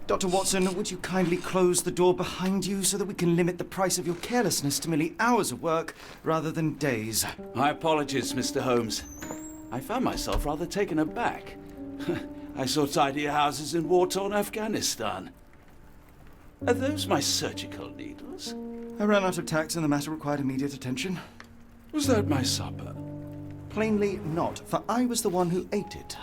Dr. Watson, would you kindly close the door behind you so that we can limit the price of your carelessness to merely hours of work rather than days? My apologies, Mr. Holmes. I found myself rather taken aback. I saw tidier houses in war-torn Afghanistan. Are those my surgical needles? I ran out of tacks and the matter required immediate attention. Was that my supper? Plainly not, for I was the one who ate it.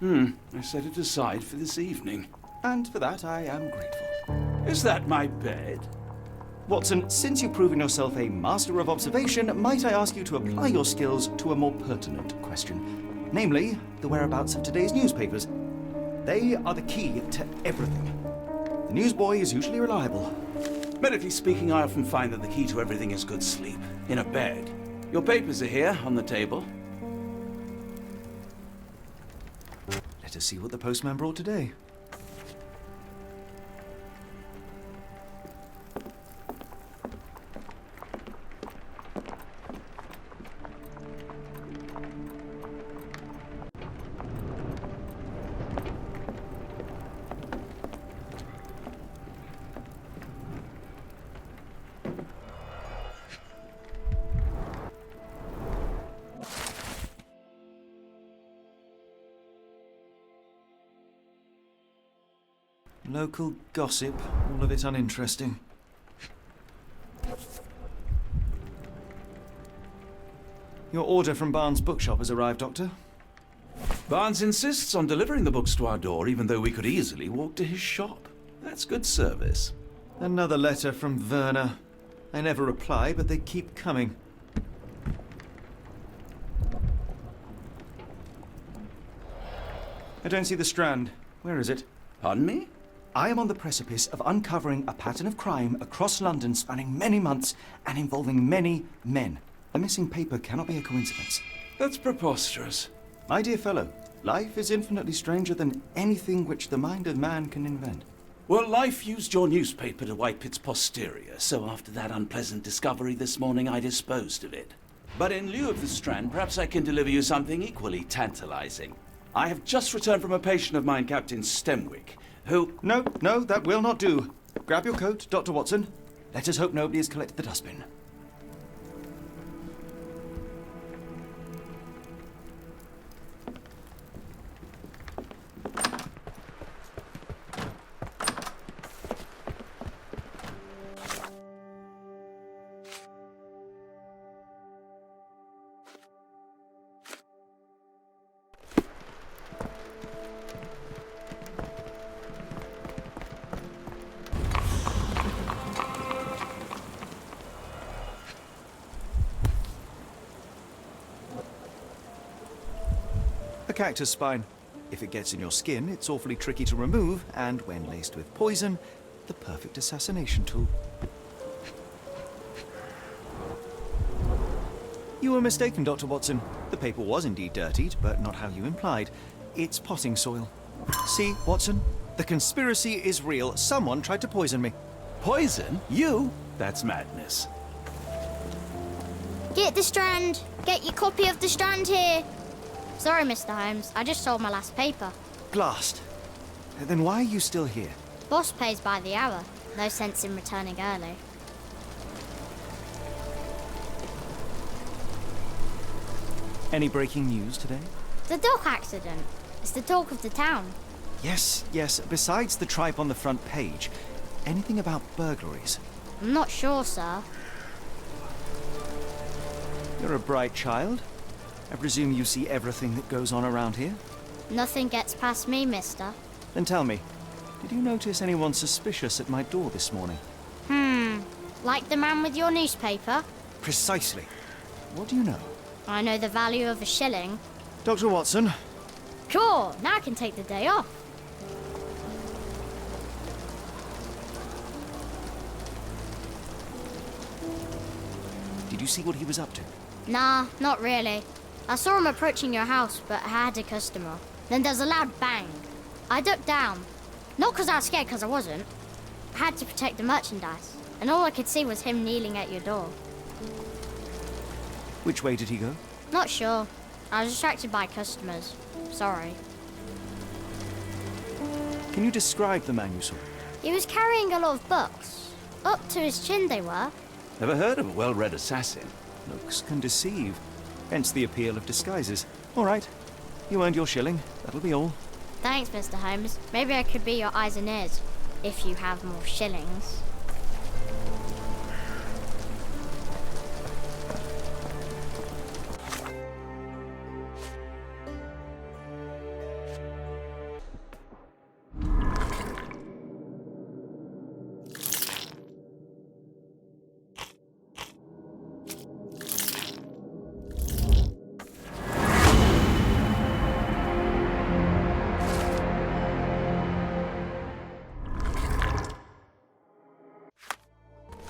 I set it aside for this evening. And for that I am grateful. Is that my bed? Watson, since you've proven yourself a master of observation, might I ask you to apply your skills to a more pertinent question? Namely, the whereabouts of today's newspapers. They are the key to everything. The newsboy is usually reliable. Medically speaking, I often find that the key to everything is good sleep. In a bed. Your papers are here, on the table. Let us see what the postman brought today. Local gossip, all of it uninteresting. Your order from Barnes' bookshop has arrived, Doctor. Barnes insists on delivering the books to our door, even though we could easily walk to his shop. That's good service. Another letter from Werner. I never reply, but they keep coming. I don't see the Strand. Where is it? Pardon me? I am on the precipice of uncovering a pattern of crime across London spanning many months and involving many men. The missing paper cannot be a coincidence. That's preposterous. My dear fellow, life is infinitely stranger than anything which the mind of man can invent. Well, life used your newspaper to wipe its posterior, so after that unpleasant discovery this morning, I disposed of it. But in lieu of the Strand, perhaps I can deliver you something equally tantalizing. I have just returned from a patient of mine, Captain Stemwick, who... No, that will not do. Grab your coat, Dr. Watson. Let us hope nobody has collected the dustbin. A cactus spine. If it gets in your skin, it's awfully tricky to remove, and when laced with poison, the perfect assassination tool. You were mistaken, Dr. Watson. The paper was indeed dirtied, but not how you implied. It's potting soil. See, Watson? The conspiracy is real. Someone tried to poison me. Poison? You? That's madness. Get the Strand! Get your copy of the Strand here! Sorry, Mr. Holmes. I just sold my last paper. Blast. Then why are you still here? Boss pays by the hour. No sense in returning early. Any breaking news today? The dock accident. It's the talk of the town. Yes. Besides the tripe on the front page, anything about burglaries? I'm not sure, sir. You're a bright child. I presume you see everything that goes on around here? Nothing gets past me, mister. Then tell me, did you notice anyone suspicious at my door this morning? Like the man with your newspaper? Precisely. What do you know? I know the value of a shilling. Dr. Watson? Sure, now I can take the day off. Did you see what he was up to? Nah, not really. I saw him approaching your house, but I had a customer. Then there's a loud bang. I ducked down. Not because I was scared, because I wasn't. I had to protect the merchandise. And all I could see was him kneeling at your door. Which way did he go? Not sure. I was distracted by customers. Sorry. Can you describe the man you saw? He was carrying a lot of books. Up to his chin they were. Never heard of a well-read assassin. Looks can deceive. Hence the appeal of disguises. All right. You earned your shilling. That'll be all. Thanks, Mr. Holmes. Maybe I could be your eyes and ears, if you have more shillings.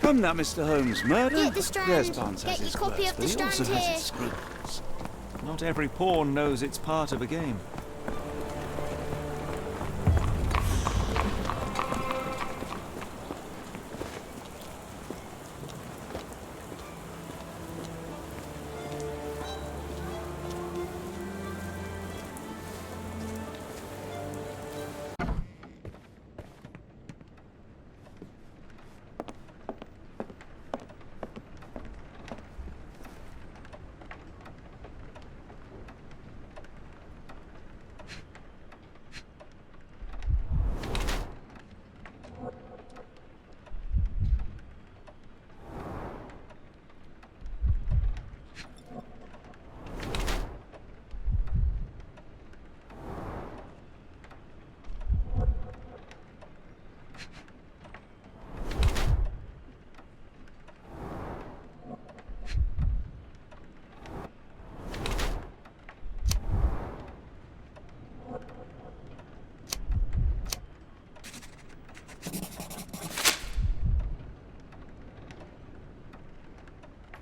Come now, Mr. Holmes. Murder? Get the Strand. Yes, Barnes Get has your his copy quirks, of but the he also Strand has here. his scruples. Not every pawn knows it's part of a game.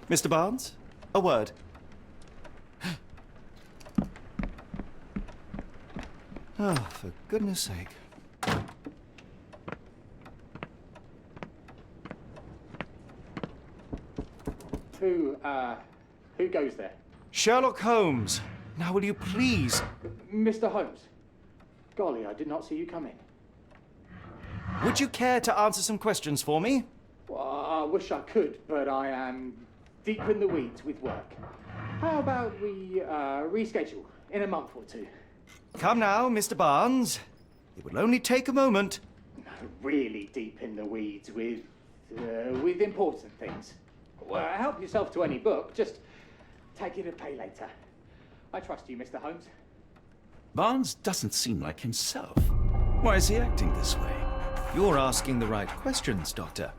Mr. Barnes, a word. Oh, for goodness sake. Who goes there? Sherlock Holmes. Now will you please? Mr. Holmes. Golly, I did not see you come in. Would you care to answer some questions for me? Well, I wish I could, but I am deep in the weeds with work. How about we reschedule in a month or two? Come now, Mr. Barnes. It will only take a moment. No, really deep in the weeds with important things. Well, help yourself to any book. Just take it and pay later. I trust you, Mr. Holmes. Barnes doesn't seem like himself. Why is he acting this way? You're asking the right questions, Doctor.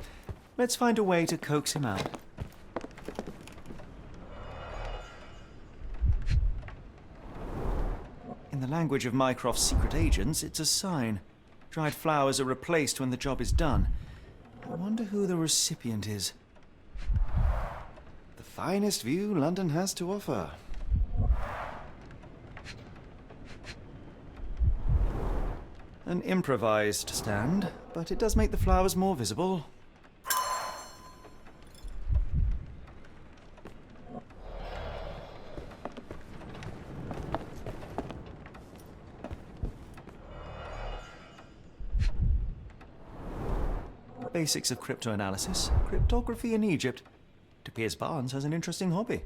Let's find a way to coax him out. In the language of Mycroft's secret agents, it's a sign. Dried flowers are replaced when the job is done. I wonder who the recipient is. The finest view London has to offer. An improvised stand, but it does make the flowers more visible. Basics of cryptoanalysis, cryptography in Egypt. It appears Barnes has an interesting hobby.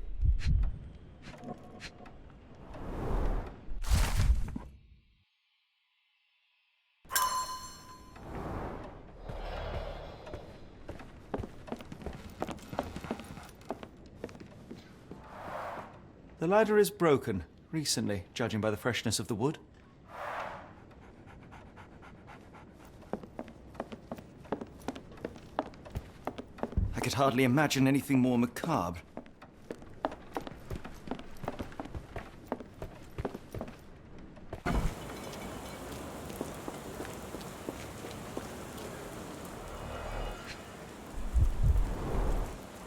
The ladder is broken, recently, judging by the freshness of the wood. I could hardly imagine anything more macabre.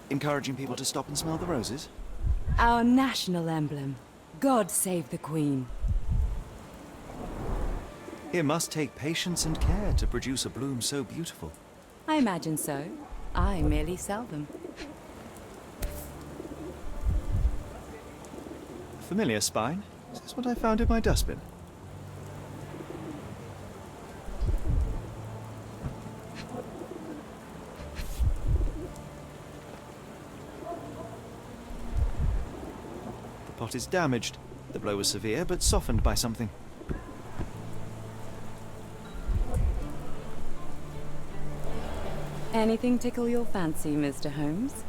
Encouraging people to stop and smell the roses? Our national emblem. God save the Queen. It must take patience and care to produce a bloom so beautiful. I imagine so. I merely sell them. familiar spine. Is this what I found in my dustbin? The pot is damaged. The blow was severe, but softened by something. Anything tickle your fancy, Mr. Holmes?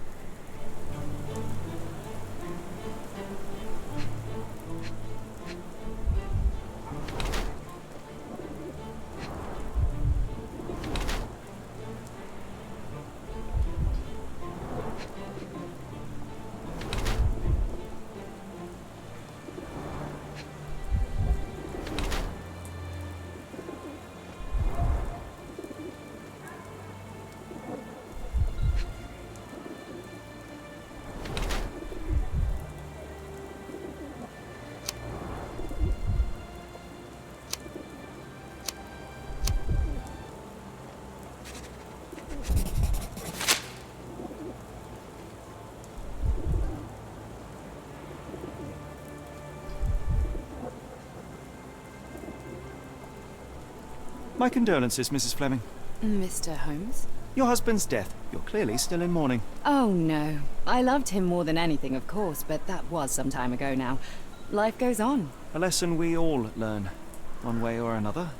My condolences, Mrs. Fleming. Mr. Holmes? Your husband's death. You're clearly still in mourning. Oh, no. I loved him more than anything, of course, but that was some time ago now. Life goes on. A lesson we all learn, one way or another.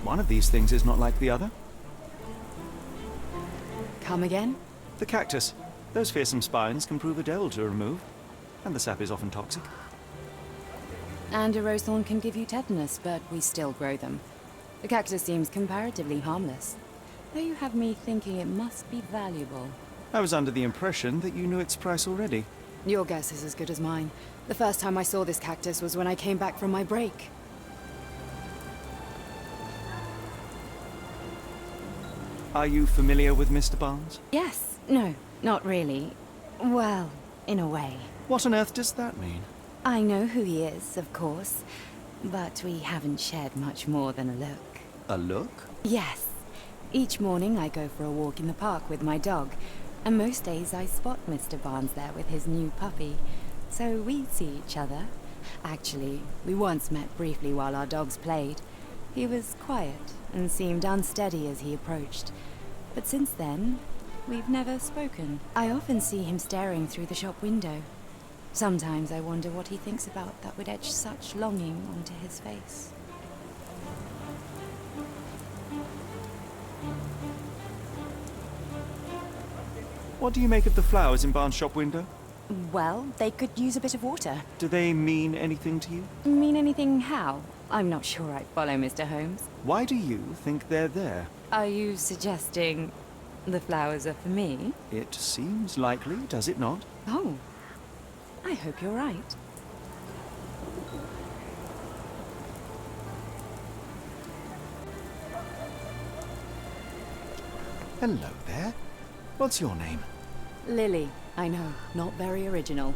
One of these things is not like the other. Come again? The cactus. Those fearsome spines can prove a devil to remove, and the sap is often toxic. And a rose thorn can give you tetanus, but we still grow them. The cactus seems comparatively harmless, though you have me thinking it must be valuable. I was under the impression that you knew its price already. Your guess is as good as mine. The first time I saw this cactus was when I came back from my break. Are you familiar with Mr. Barnes? Yes. No, not really. Well, in a way. What on earth does that mean? I know who he is, of course, but we haven't shared much more than a look. A look? Yes. Each morning I go for a walk in the park with my dog, and most days I spot Mr. Barnes there with his new puppy, so we see each other. Actually, we once met briefly while our dogs played. He was quiet and seemed unsteady as he approached, but since then, we've never spoken. I often see him staring through the shop window. Sometimes I wonder what he thinks about that would etch such longing onto his face. What do you make of the flowers in Barnes' shop window? Well, they could use a bit of water. Do they mean anything to you? Mean anything how? I'm not sure I follow, Mr. Holmes. Why do you think they're there? Are you suggesting the flowers are for me? It seems likely, does it not? Oh, I hope you're right. Hello there. What's your name? Lily, I know, not very original.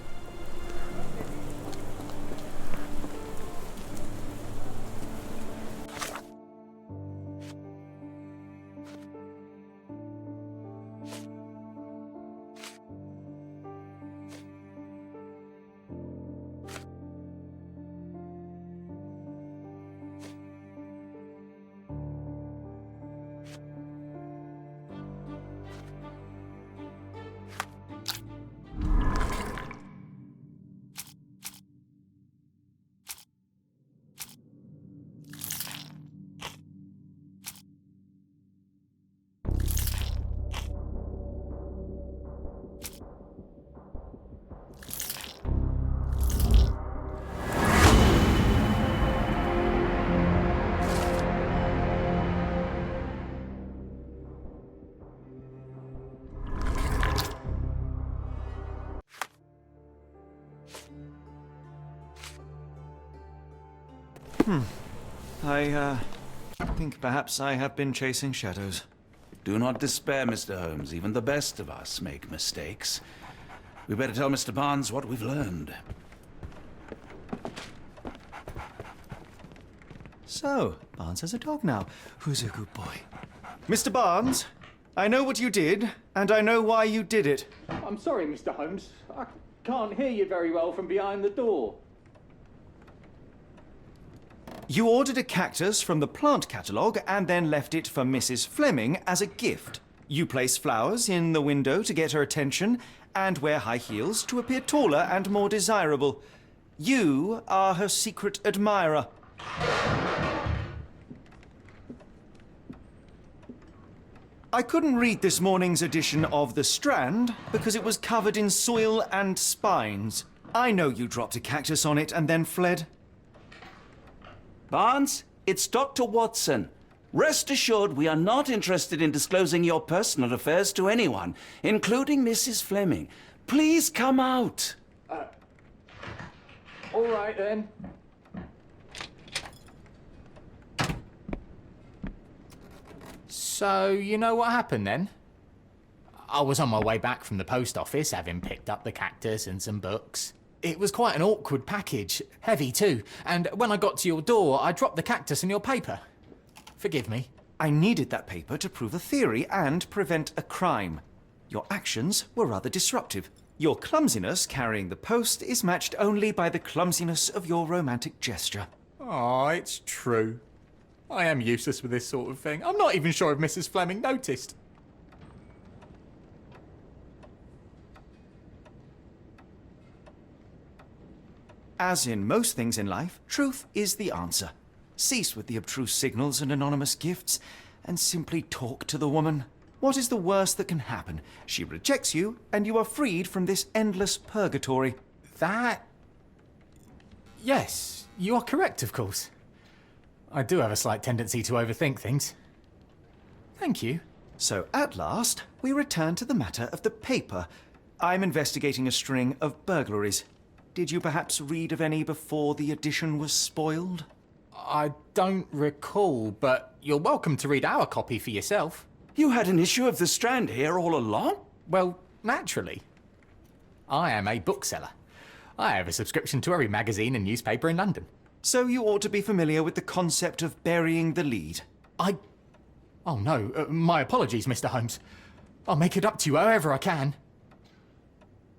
I think perhaps I have been chasing shadows. Do not despair, Mr. Holmes. Even the best of us make mistakes. We better tell Mr. Barnes what we've learned. So, Barnes has a dog now. Who's a good boy? Mr. Barnes, I know what you did, and I know why you did it. I'm sorry, Mr. Holmes. I can't hear you very well from behind the door. You ordered a cactus from the plant catalogue and then left it for Mrs. Fleming as a gift. You place flowers in the window to get her attention and wear high heels to appear taller and more desirable. You are her secret admirer. I couldn't read this morning's edition of The Strand because it was covered in soil and spines. I know you dropped a cactus on it and then fled. Barnes, it's Dr. Watson. Rest assured we are not interested in disclosing your personal affairs to anyone, including Mrs. Fleming. Please come out. All right, then. So, you know what happened then? I was on my way back from the post office, having picked up the cactus and some books. It was quite an awkward package, heavy too, and when I got to your door, I dropped the cactus and your paper. Forgive me. I needed that paper to prove a theory and prevent a crime. Your actions were rather disruptive. Your clumsiness carrying the post is matched only by the clumsiness of your romantic gesture. Oh, it's true. I am useless with this sort of thing. I'm not even sure if Mrs. Fleming noticed. As in most things in life, truth is the answer. Cease with the obtruse signals and anonymous gifts, and simply talk to the woman. What is the worst that can happen? She rejects you, and you are freed from this endless purgatory. That... Yes, you are correct, of course. I do have a slight tendency to overthink things. Thank you. So, at last, we return to the matter of the paper. I'm investigating a string of burglaries. Did you perhaps read of any before the edition was spoiled? I don't recall, but you're welcome to read our copy for yourself. You had an issue of The Strand here all along? Well, naturally. I am a bookseller. I have a subscription to every magazine and newspaper in London. So you ought to be familiar with the concept of burying the lead. Oh no, my apologies, Mr. Holmes. I'll make it up to you however I can.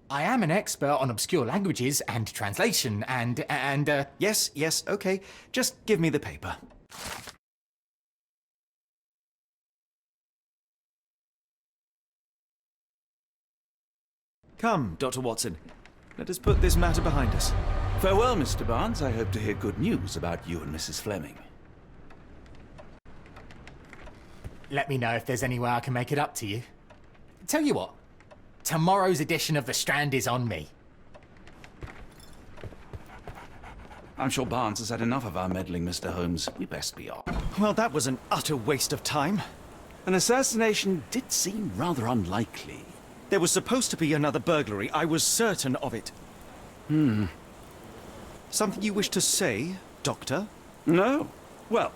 I am an expert on obscure languages and translation and Yes, okay. Just give me the paper. Come, Dr. Watson. Let us put this matter behind us. Farewell, Mr. Barnes. I hope to hear good news about you and Mrs. Fleming. Let me know if there's any way I can make it up to you. Tell you what, tomorrow's edition of The Strand is on me. I'm sure Barnes has had enough of our meddling, Mr. Holmes. We best be off. Well, that was an utter waste of time. An assassination did seem rather unlikely. There was supposed to be another burglary. I was certain of it. Something you wish to say, Doctor? No. Well,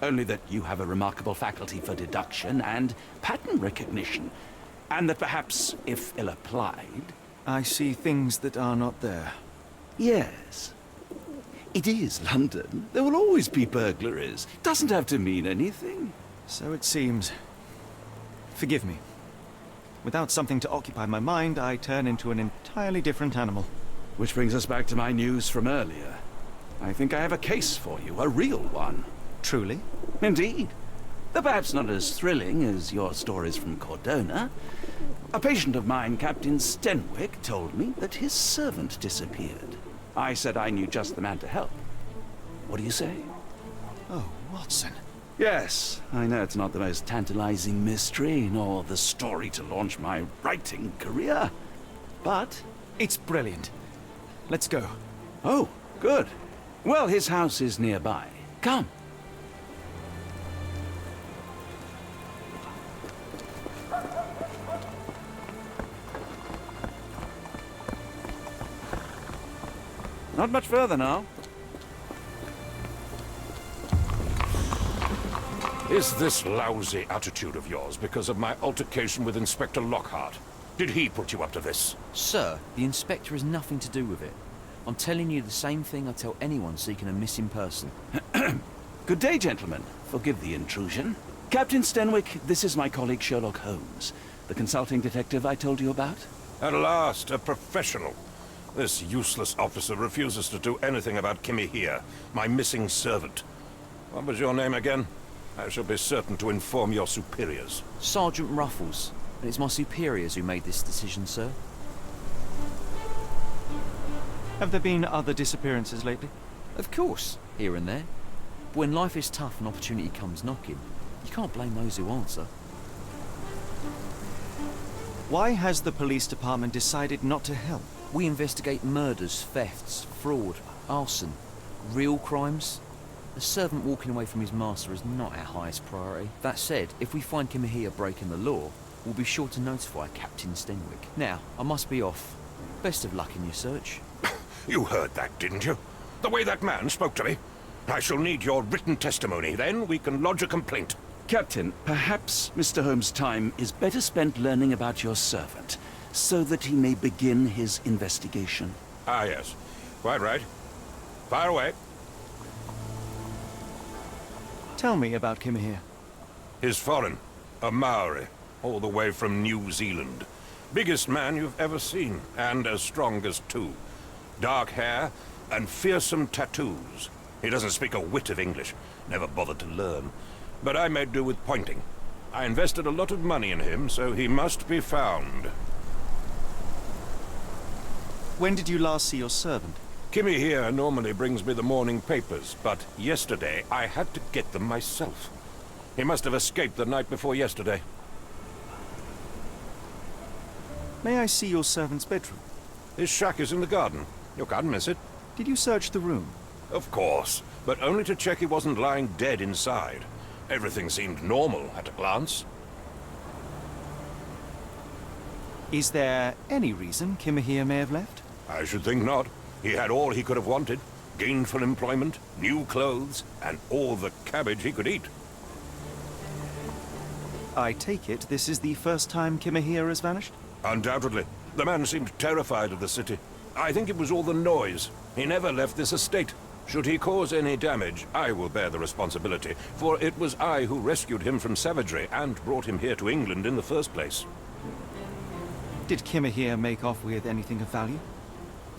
only that you have a remarkable faculty for deduction and pattern recognition. And that perhaps, if ill-applied... I see things that are not there. Yes. It is London. There will always be burglaries. Doesn't have to mean anything. So it seems. Forgive me. Without something to occupy my mind, I turn into an entirely different animal. Which brings us back to my news from earlier. I think I have a case for you, a real one. Truly? Indeed. Though perhaps not as thrilling as your stories from Cordona. A patient of mine, Captain Stenwick, told me that his servant disappeared. I said I knew just the man to help. What do you say? Oh, Watson. Yes, I know it's not the most tantalizing mystery, nor the story to launch my writing career. But... It's brilliant. Let's go. Oh, good. Well, his house is nearby. Come. Not much further now. Is this lousy attitude of yours because of my altercation with Inspector Lockhart? Did he put you up to this? Sir, the inspector has nothing to do with it. I'm telling you the same thing I tell anyone seeking a missing person. Good day, gentlemen. Forgive the intrusion. Captain Stenwick, this is my colleague Sherlock Holmes, the consulting detective I told you about. At last, a professional. This useless officer refuses to do anything about Kimmy here, my missing servant. What was your name again? I shall be certain to inform your superiors. Sergeant Ruffles. And it's my superiors who made this decision, sir. Have there been other disappearances lately? Of course, here and there. But when life is tough and opportunity comes knocking, you can't blame those who answer. Why has the police department decided not to help? We investigate murders, thefts, fraud, arson, real crimes. A servant walking away from his master is not our highest priority. That said, if we find Kimahia breaking the law, we'll be sure to notify Captain Stenwick. Now, I must be off. Best of luck in your search. You heard that, didn't you? The way that man spoke to me. I shall need your written testimony. Then we can lodge a complaint. Captain, perhaps Mr. Holmes' time is better spent learning about your servant, so that he may begin his investigation. Ah, yes. Quite right. Fire away. Tell me about Kimahir. He's foreign. A Maori. All the way from New Zealand. Biggest man you've ever seen, and as strong as two. Dark hair and fearsome tattoos. He doesn't speak a whit of English. Never bothered to learn. But I made do with pointing. I invested a lot of money in him, so he must be found. When did you last see your servant? Kimmy here normally brings me the morning papers, but yesterday I had to get them myself. He must have escaped the night before yesterday. May I see your servant's bedroom? His shack is in the garden. You can't miss it. Did you search the room? Of course, but only to check he wasn't lying dead inside. Everything seemed normal at a glance. Is there any reason Kimahir may have left? I should think not. He had all he could have wanted. Gainful employment, new clothes, and all the cabbage he could eat. I take it this is the first time Kimahir has vanished? Undoubtedly. The man seemed terrified of the city. I think it was all the noise. He never left this estate. Should he cause any damage, I will bear the responsibility, for it was I who rescued him from savagery and brought him here to England in the first place. Did Kimahir make off with anything of value?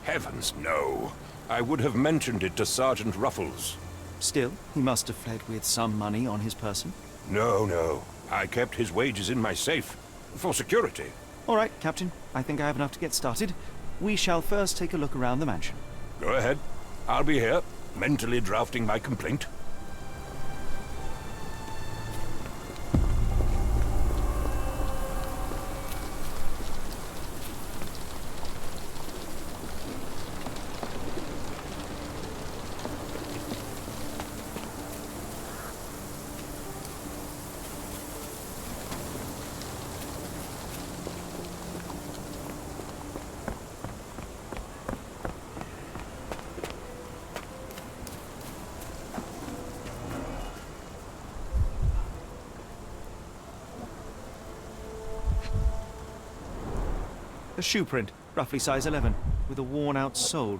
Heavens, no. I would have mentioned it to Sergeant Ruffles. Still, he must have fled with some money on his person. No. I kept his wages in my safe. For security. All right, Captain. I think I have enough to get started. We shall first take a look around the mansion. Go ahead. I'll be here, mentally drafting my complaint. A shoe print, roughly size 11, with a worn-out sole.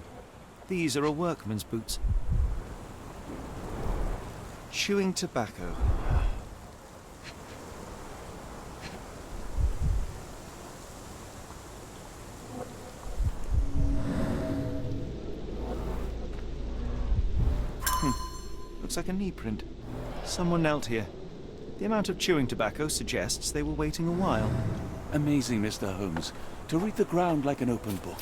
These are a workman's boots. Chewing tobacco. Looks like a knee print. Someone knelt here. The amount of chewing tobacco suggests they were waiting a while. Amazing, Mr. Holmes. To read the ground like an open book.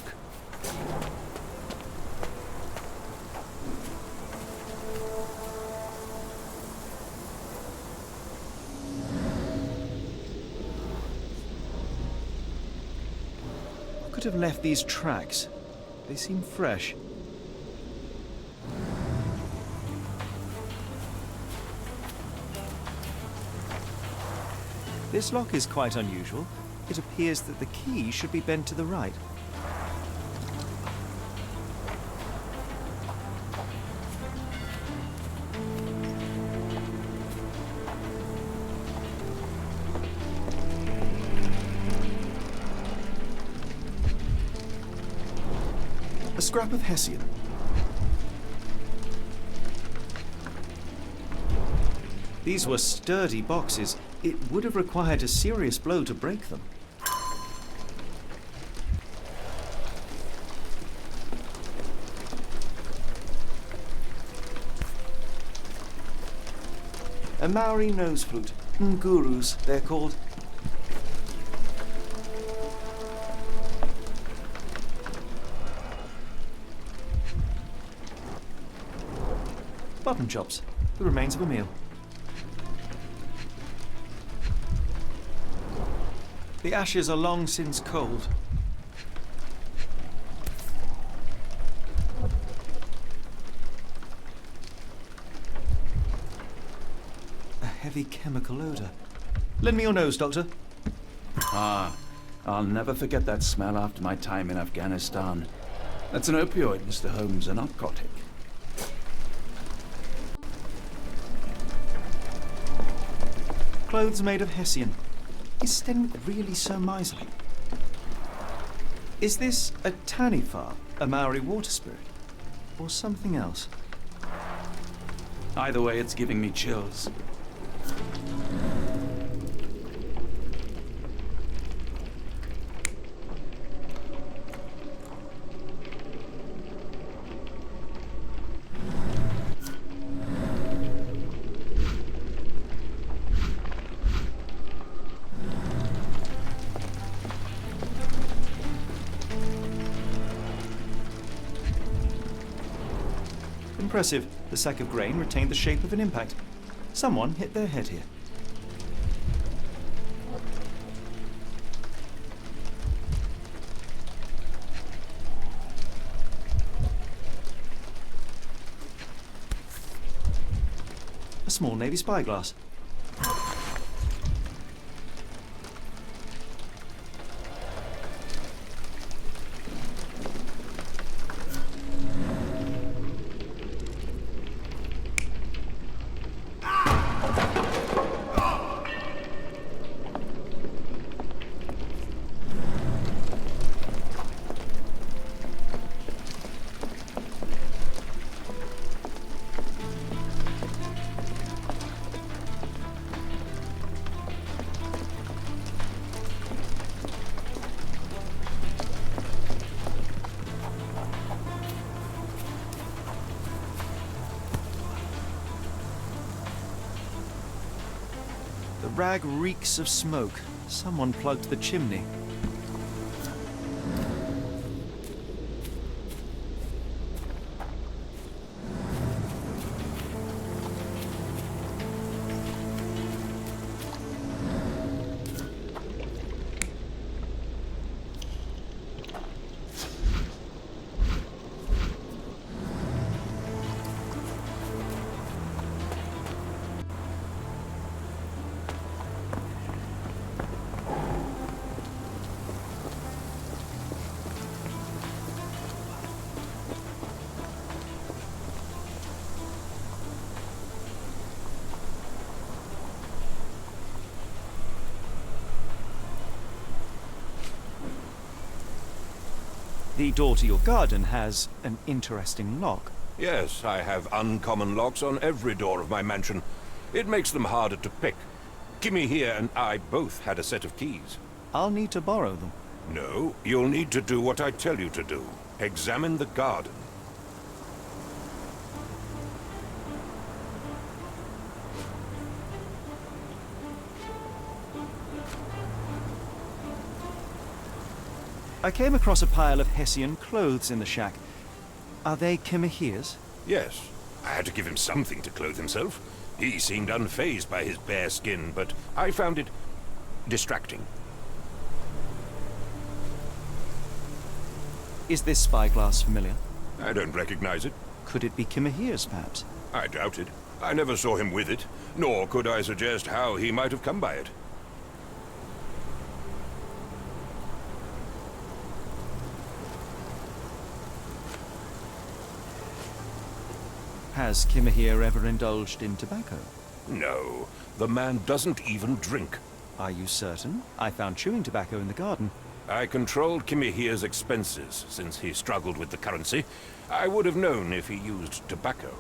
Who could have left these tracks? They seem fresh. This lock is quite unusual. It appears that the key should be bent to the right. A scrap of Hessian. These were sturdy boxes. It would have required a serious blow to break them. A Maori nose flute. Ngurus, they're called. Button chops. The remains of a meal. The ashes are long since cold. A heavy chemical odor. Lend me your nose, Doctor. Ah, I'll never forget that smell after my time in Afghanistan. That's an opioid, Mr. Holmes, a narcotic. Clothes made of Hessian. Is Sten really so miserly? Is this a Taniwha, a Maori water spirit? Or something else? Either way, it's giving me chills. Impressive. The sack of grain retained the shape of an impact. Someone hit their head here. A small Navy spyglass. The rag reeks of smoke. Someone plugged the chimney. The door to your garden has an interesting lock. Yes, I have uncommon locks on every door of my mansion. It makes them harder to pick. Kimmy here and I both had a set of keys. I'll need to borrow them. No, you'll need to do what I tell you to do. Examine the garden. I came across a pile of Hessian clothes in the shack. Are they Kimihia's? Yes, I had to give him something to clothe himself. He seemed unfazed by his bare skin, but I found it distracting. Is this spyglass familiar? I don't recognize it. Could it be Kimihia's, perhaps? I doubt it. I never saw him with it, nor could I suggest how he might have come by it. Has Kimihia ever indulged in tobacco? No, the man doesn't even drink. Are you certain? I found chewing tobacco in the garden. I controlled Kimihia's expenses since he struggled with the currency. I would have known if he used tobacco.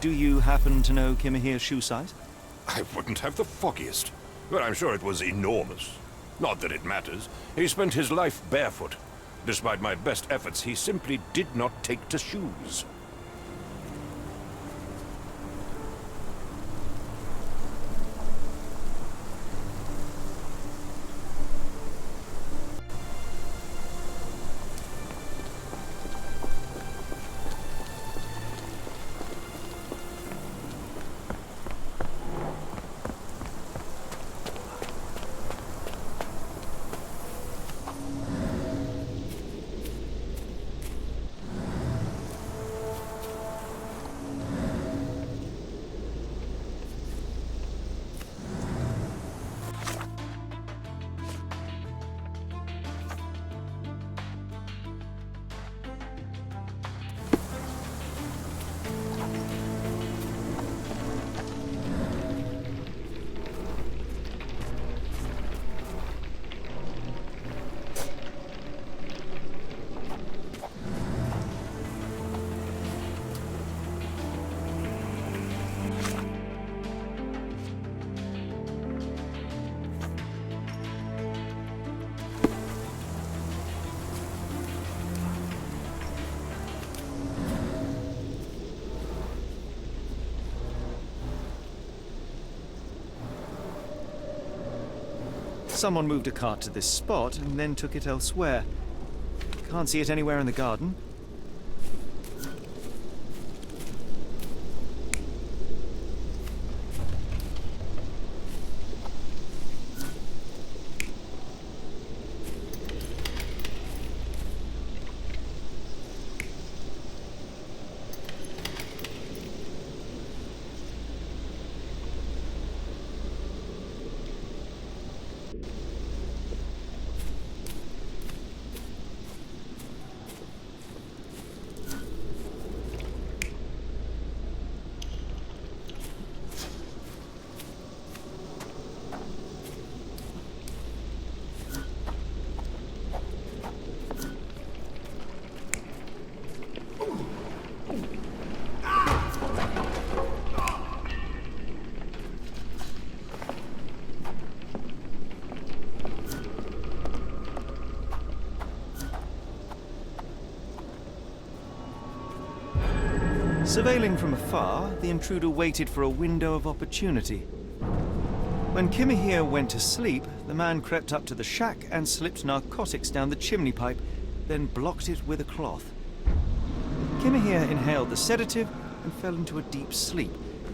Do you happen to know Kimahir's shoe size? I wouldn't have the foggiest. But I'm sure it was enormous. Not that it matters. He spent his life barefoot. Despite my best efforts, he simply did not take to shoes. Someone moved a cart to this spot and then took it elsewhere. Can't see it anywhere in the garden. Surveilling from afar, the intruder waited for a window of opportunity. When Kimahir went to sleep, the man crept up to the shack and slipped narcotics down the chimney pipe, then blocked it with a cloth. Kimahir inhaled the sedative and fell into a deep sleep.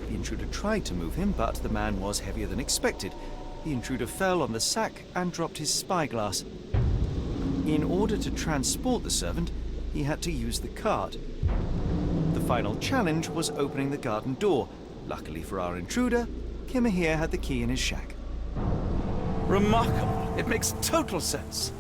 The intruder tried to move him, but the man was heavier than expected. The intruder fell on the sack and dropped his spyglass. In order to transport the servant, he had to use the cart. The final challenge was opening the garden door. Luckily for our intruder, Kimahir had the key in his shack. Remarkable. It makes total sense.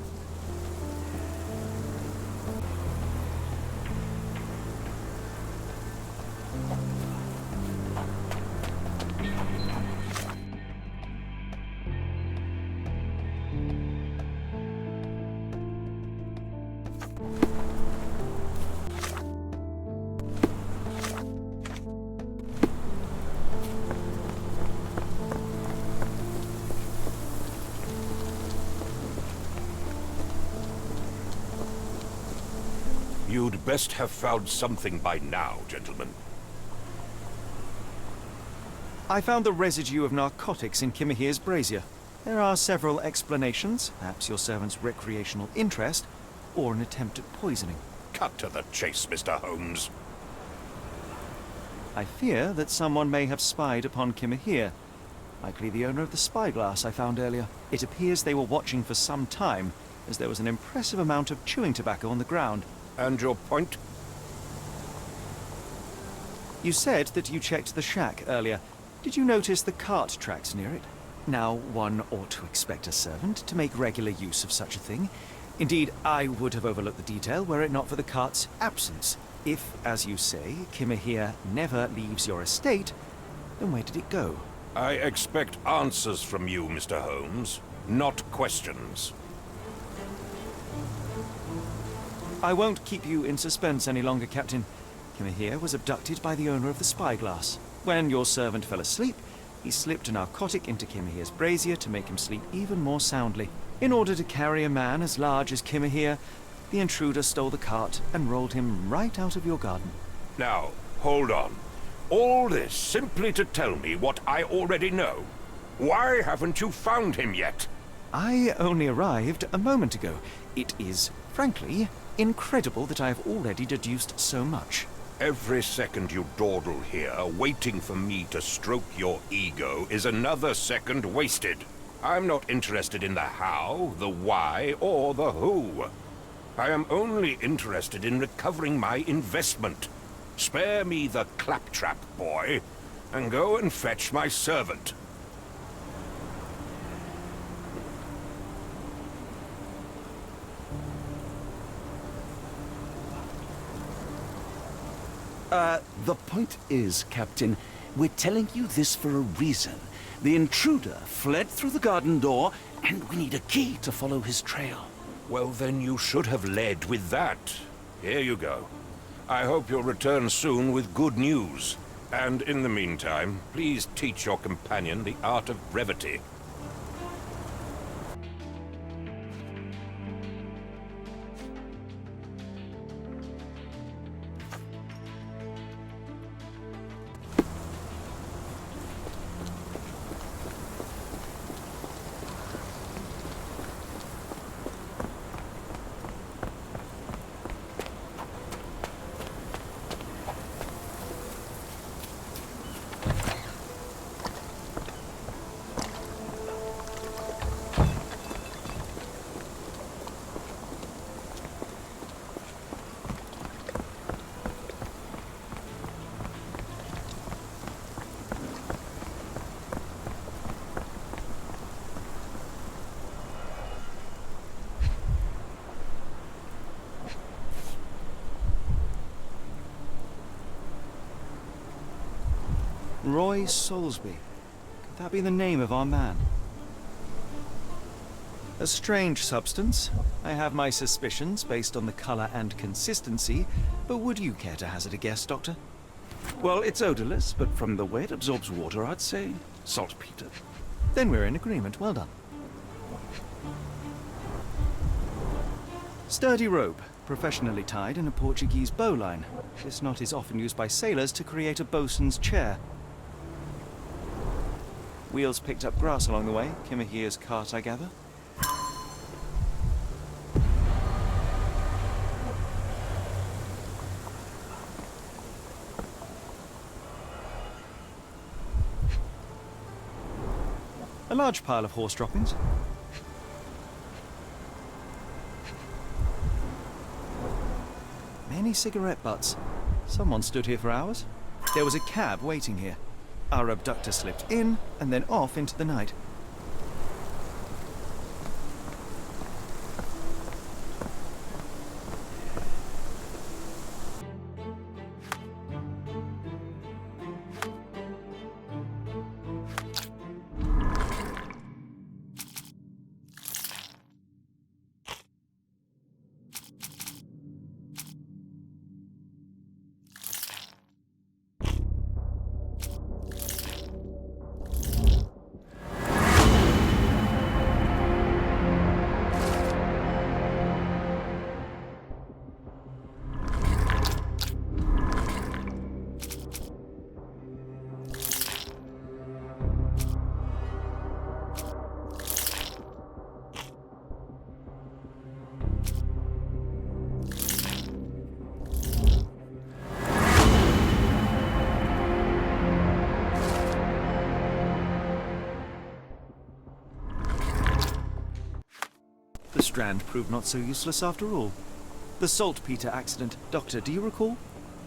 You'd best have found something by now, gentlemen. I found the residue of narcotics in Kimahir's brazier. There are several explanations, perhaps your servant's recreational interest, or an attempt at poisoning. Cut to the chase, Mr. Holmes. I fear that someone may have spied upon Kimahir, likely the owner of the spyglass I found earlier. It appears they were watching for some time, as there was an impressive amount of chewing tobacco on the ground. And your point? You said that you checked the shack earlier. Did you notice the cart tracks near it? Now, one ought to expect a servant to make regular use of such a thing. Indeed, I would have overlooked the detail were it not for the cart's absence. If, as you say, Kimahir never leaves your estate, then where did it go? I expect answers from you, Mr. Holmes, not questions. I won't keep you in suspense any longer, Captain. Kimahir was abducted by the owner of the spyglass. When your servant fell asleep, he slipped a narcotic into Kimahir's brazier to make him sleep even more soundly. In order to carry a man as large as Kimahir, the intruder stole the cart and rolled him right out of your garden. Now, hold on. All this simply to tell me what I already know. Why haven't you found him yet? I only arrived a moment ago. It is, frankly, incredible that I have already deduced so much. Every second you dawdle here, waiting for me to stroke your ego, is another second wasted. I'm not interested in the how, the why, or the who. I am only interested in recovering my investment. Spare me the claptrap, boy, and go and fetch my servant. The point is, Captain, we're telling you this for a reason. The intruder fled through the garden door, and we need a key to follow his trail. Well, then you should have led with that. Here you go. I hope you'll return soon with good news. And in the meantime, please teach your companion the art of brevity. Roy Soulsby. Could that be the name of our man? A strange substance. I have my suspicions based on the color and consistency, but would you care to hazard a guess, Doctor? Well, it's odorless, but from the way it absorbs water, I'd say saltpeter. Then we're in agreement. Well done. Sturdy rope, professionally tied in a Portuguese bowline. This knot is often used by sailors to create a bosun's chair. Wheels picked up grass along the way. Kimahir's cart, I gather. A large pile of horse droppings. Many cigarette butts. Someone stood here for hours. There was a cab waiting here. Our abductor slipped in and then off into the night. The strand proved not so useless after all. The saltpeter accident. Doctor, do you recall?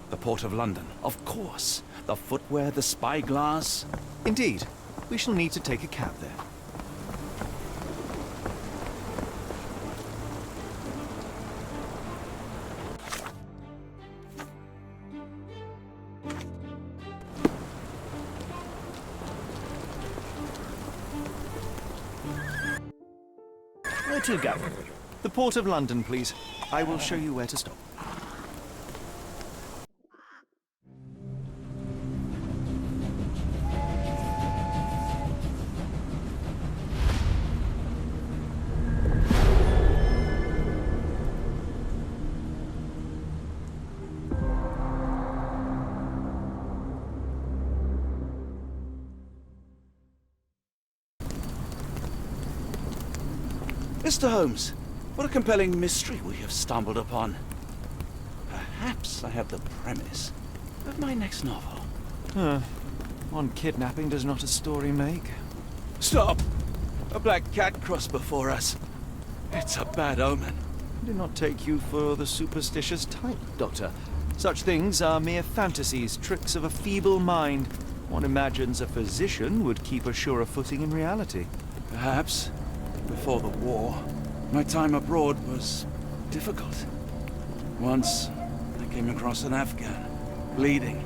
The Port of London, of course. The footwear, the spyglass. Indeed. We shall need to take a cab there. Where to go? The Port of London, please. I will show you where to stop. Mr. Holmes, what a compelling mystery we have stumbled upon. Perhaps I have the premise of my next novel. One kidnapping does not a story make. Stop! A black cat crossed before us. It's a bad omen. Do not take you for the superstitious type, Doctor. Such things are mere fantasies, tricks of a feeble mind. One imagines a physician would keep a surer footing in reality. Perhaps, before the war, my time abroad was difficult. Once, I came across an Afghan, bleeding,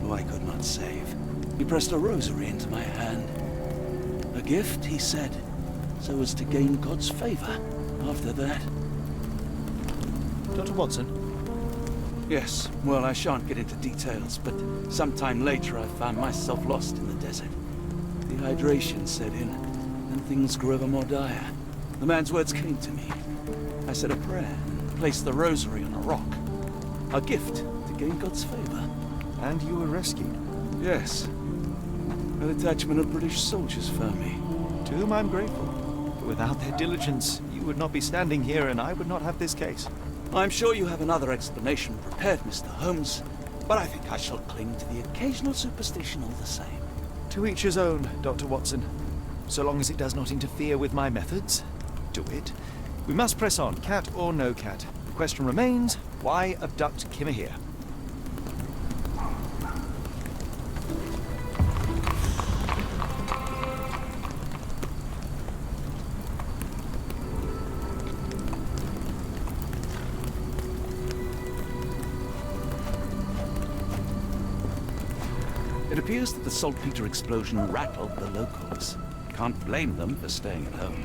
who I could not save. He pressed a rosary into my hand. A gift, he said, so as to gain God's favor. After that... Dr. Watson? Yes, well, I shan't get into details, but sometime later I found myself lost in the desert. Dehydration set in, and things grew ever more dire. The man's words came to me. I said a prayer and placed the rosary on a rock. A gift to gain God's favor. And you were rescued. Yes. A detachment of British soldiers found me. To whom I'm grateful. But without their diligence, you would not be standing here and I would not have this case. I'm sure you have another explanation prepared, Mr. Holmes, but I think I shall cling to the occasional superstition all the same. To each his own, Dr. Watson. So long as it does not interfere with my methods, do it. We must press on, cat or no cat. The question remains, why abduct Kimahir? It appears that the saltpeter explosion rattled the locals. Can't blame them for staying at home.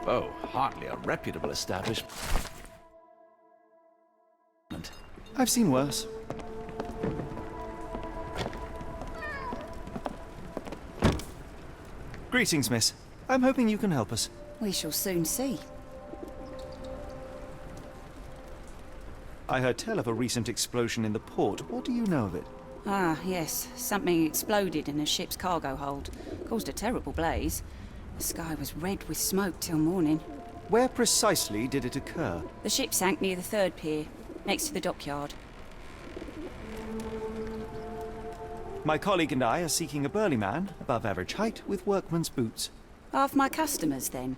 Oh, hardly a reputable establishment. I've seen worse. Greetings, miss. I'm hoping you can help us. We shall soon see. I heard tell of a recent explosion in the port. What do you know of it? Ah, yes. Something exploded in a ship's cargo hold. Caused a terrible blaze. The sky was red with smoke till morning. Where precisely did it occur? The ship sank near the third pier, next to the dockyard. My colleague and I are seeking a burly man, above average height, with workman's boots. Half my customers, then.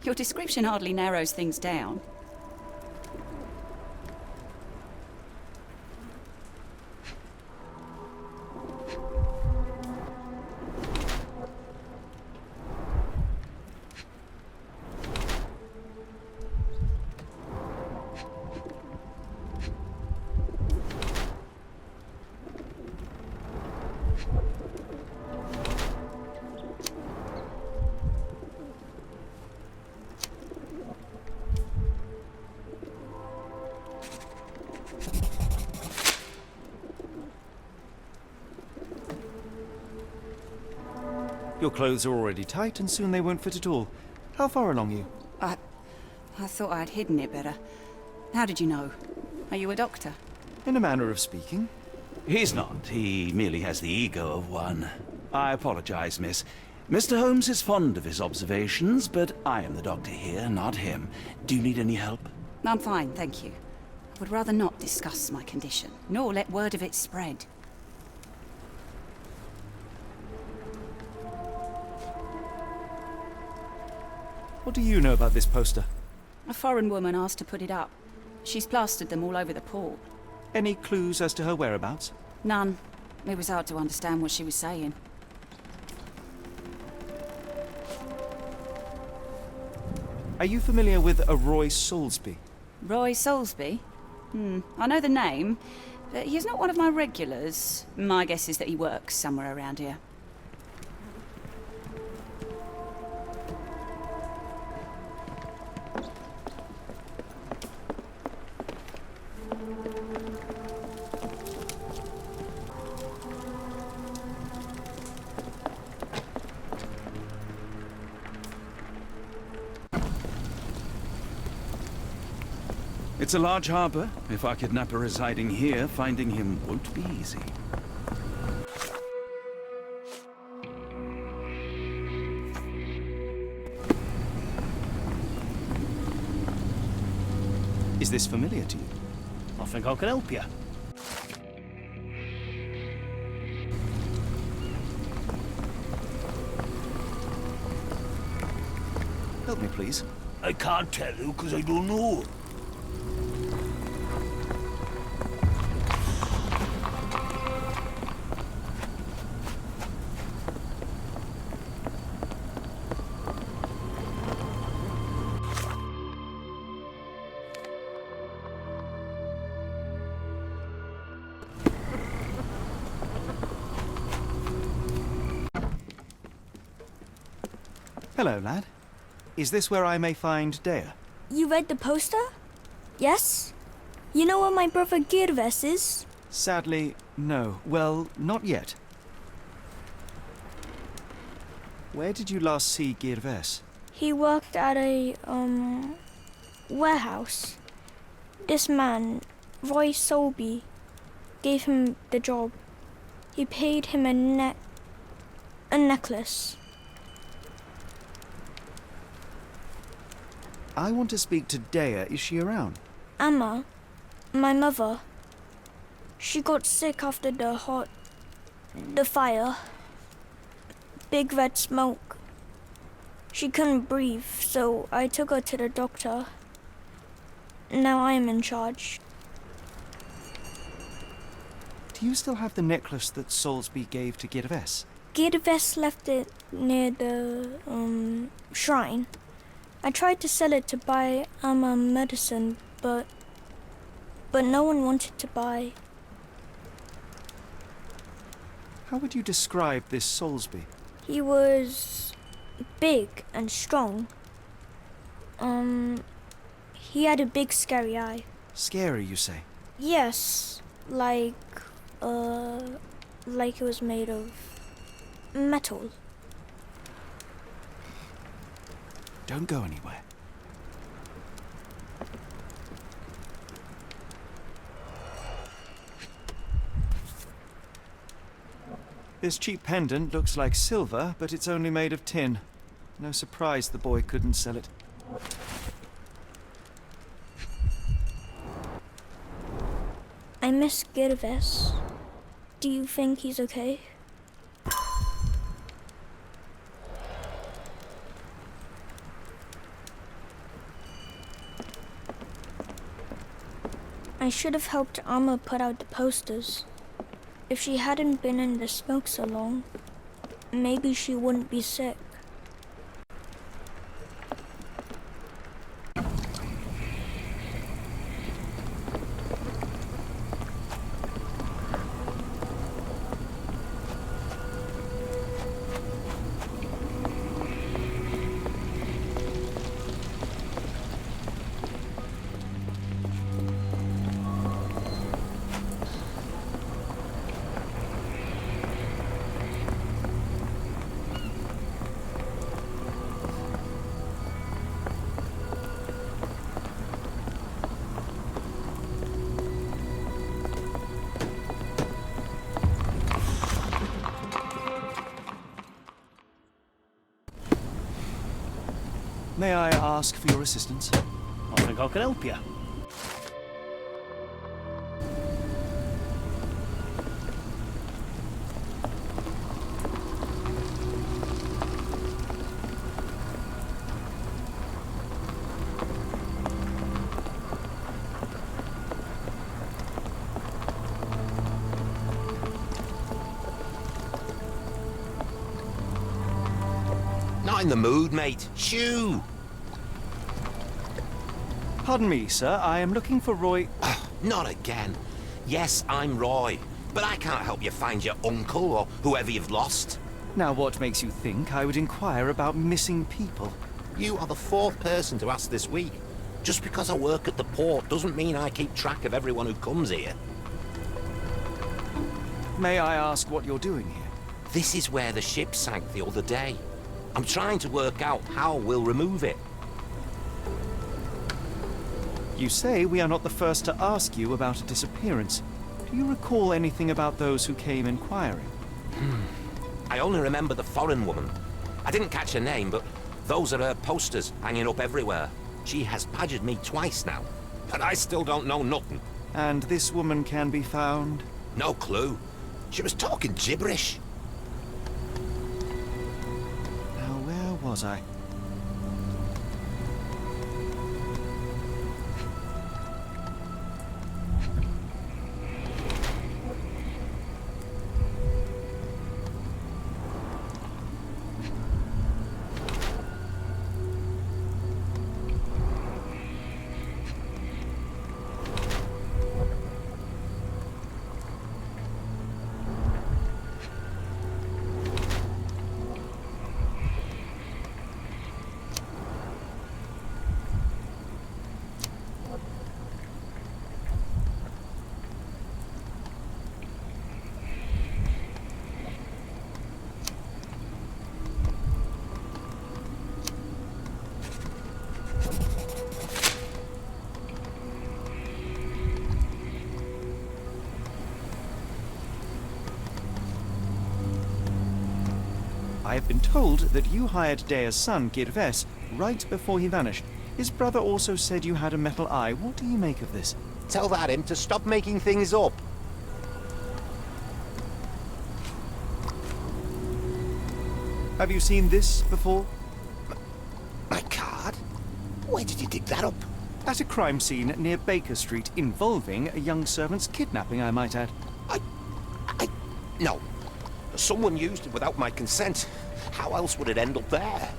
Your description hardly narrows things down. Your clothes are already tight, and soon they won't fit at all. How far along you? I thought I'd hidden it better. How did you know? Are you a doctor? In a manner of speaking. He's not. He merely has the ego of one. I apologize, miss. Mr. Holmes is fond of his observations, but I am the doctor here, not him. Do you need any help? I'm fine, thank you. I would rather not discuss my condition, nor let word of it spread. What do you know about this poster? A foreign woman asked to put it up. She's plastered them all over the port. Any clues as to her whereabouts? None. It was hard to understand what she was saying. Are you familiar with a Roy Soulsby? Roy Soulsby? I know the name, but he's not one of my regulars. My guess is that he works somewhere around here. It's a large harbor. If our kidnapper is hiding here, finding him won't be easy. this familiar to you? I think I can help you. Help me, please. I can't tell you because I don't know. Hello, lad. Is this where I may find Dea? You read the poster? Yes? You know where my brother Girves is? Sadly, no. Well, not yet. Where did you last see Girves? He worked at a, warehouse. This man, Roy Solby, gave him the job. He paid him a necklace. I want to speak to Dea. Is she around? Amma, my mother, she got sick after the fire. Big red smoke. She couldn't breathe, so I took her to the doctor. Now I am in charge. Do you still have the necklace that Solsby gave to Girves? Girves left it near the, shrine. I tried to sell it to buy Amma medicine, but no one wanted to buy. How would you describe this Solsby? He was big and strong. He had a big scary eye. Scary, you say? Yes, like it was made of metal. Don't go anywhere. This cheap pendant looks like silver, but it's only made of tin. No surprise the boy couldn't sell it. I miss Girves. Do you think he's okay? I should have helped Amma put out the posters. If she hadn't been in the smoke so long, maybe she wouldn't be sick. May I ask for your assistance? I think I can help you. Not in the mood, mate. Shoo! Pardon me, sir. I am looking for Roy... Not again. Yes, I'm Roy, but I can't help you find your uncle or whoever you've lost. Now, what makes you think I would inquire about missing people? You are the fourth person to ask this week. Just because I work at the port doesn't mean I keep track of everyone who comes here. May I ask what you're doing here? This is where the ship sank the other day. I'm trying to work out how we'll remove it. You say we are not the first to ask you about a disappearance. Do you recall anything about those who came inquiring? I only remember the foreign woman. I didn't catch her name, but those are her posters hanging up everywhere. She has badgered me twice now. and I still don't know nothing. And this woman can be found? No clue. She was talking gibberish. Now, where was I? I have been told that you hired Dea's son, Girves, right before he vanished. His brother also said you had a metal eye. What do you make of this? Tell that him to stop making things up. Have you seen this before? My card? Where did you dig that up? At a crime scene near Baker Street involving a young servant's kidnapping, I might add. No. Someone used it without my consent. How else would it end up there?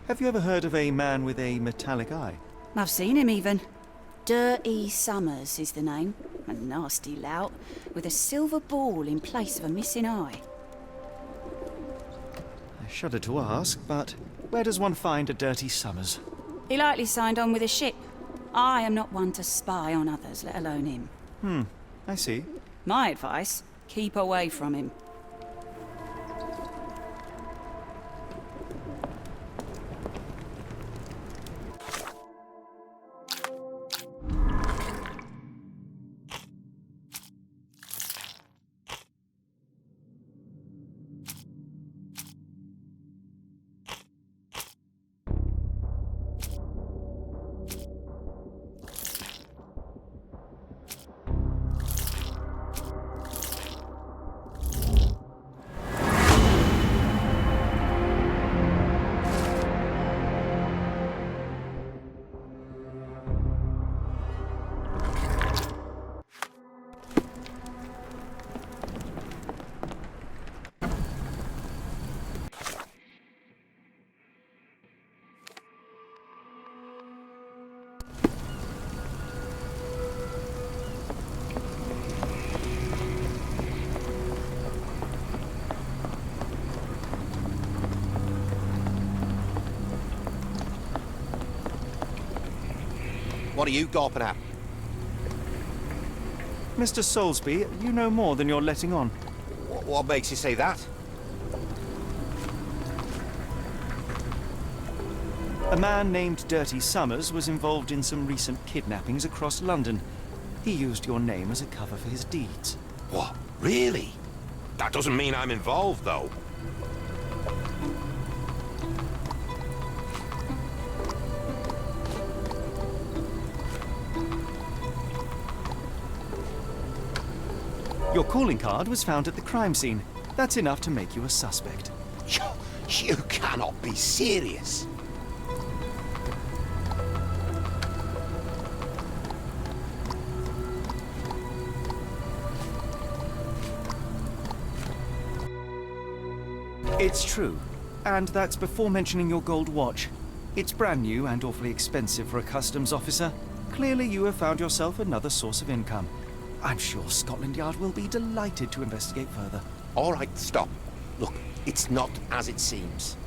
Have you ever heard of a man with a metallic eye? I've seen him even. Dirty Summers is the name. A nasty lout, with a silver ball in place of a missing eye. I shudder to ask, but where does one find a Dirty Summers? He likely signed on with a ship. I am not one to spy on others, let alone him. I see. My advice, keep away from him. What are you gawping at? Mr. Soulsby, you know more than you're letting on. What makes you say that? A man named Dirty Summers was involved in some recent kidnappings across London. He used your name as a cover for his deeds. What? Really? That doesn't mean I'm involved, though. Your calling card was found at the crime scene. That's enough to make you a suspect. You cannot be serious. It's true. And that's before mentioning your gold watch. It's brand new and awfully expensive for a customs officer. Clearly you have found yourself another source of income. I'm sure Scotland Yard will be delighted to investigate further. All right, stop. Look, it's not as it seems.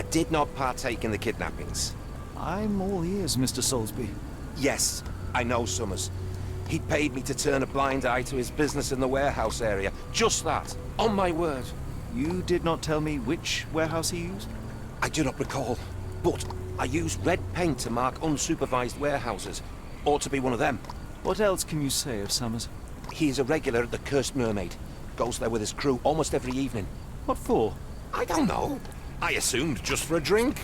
I did not partake in the kidnappings. I'm all ears, Mr. Soulsby. Yes, I know Summers. He paid me to turn a blind eye to his business in the warehouse area. Just that. On my word. You did not tell me which warehouse he used? I do not recall, but I used red paint to mark unsupervised warehouses. Ought to be one of them. What else can you say of Summers? He is a regular at the Cursed Mermaid. Goes there with his crew almost every evening. What for? I don't know. I assumed just for a drink.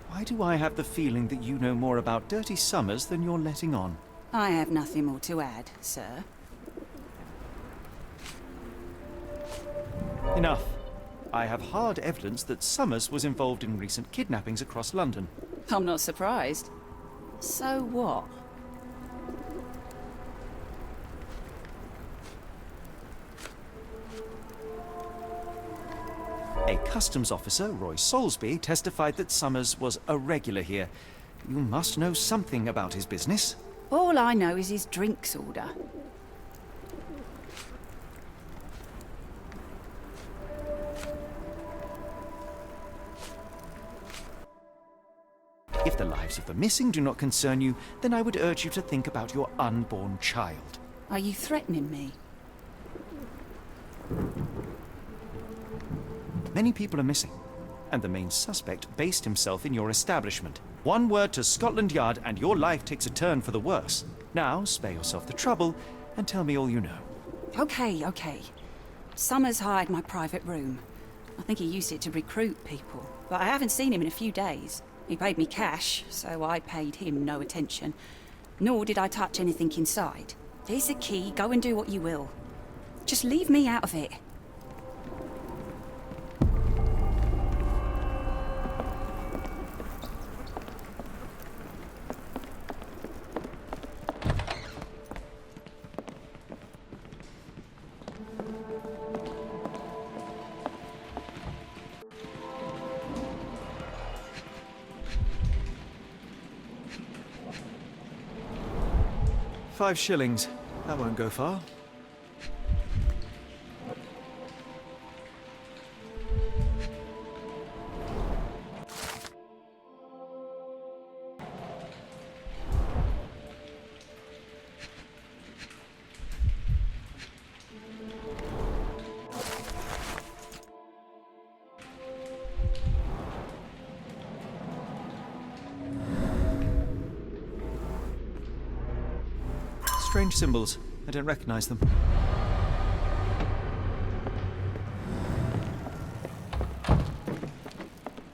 Why do I have the feeling that you know more about Dirty Summers than you're letting on? I have nothing more to add, sir. Enough. I have hard evidence that Summers was involved in recent kidnappings across London. I'm not surprised. So what? A customs officer, Roy Soulsby, testified that Summers was a regular here. You must know something about his business. All I know is his drinks order. If the lives of the missing do not concern you, then I would urge you to think about your unborn child. Are you threatening me? Many people are missing, and the main suspect based himself in your establishment. One word to Scotland Yard and your life takes a turn for the worse. Now, spare yourself the trouble and tell me all you know. Okay. Summers hired my private room. I think he used it to recruit people, but I haven't seen him in a few days. He paid me cash, so I paid him no attention. Nor did I touch anything inside. Here's the key, go and do what you will. Just leave me out of it. £5. That won't go far. Strange symbols. I don't recognize them.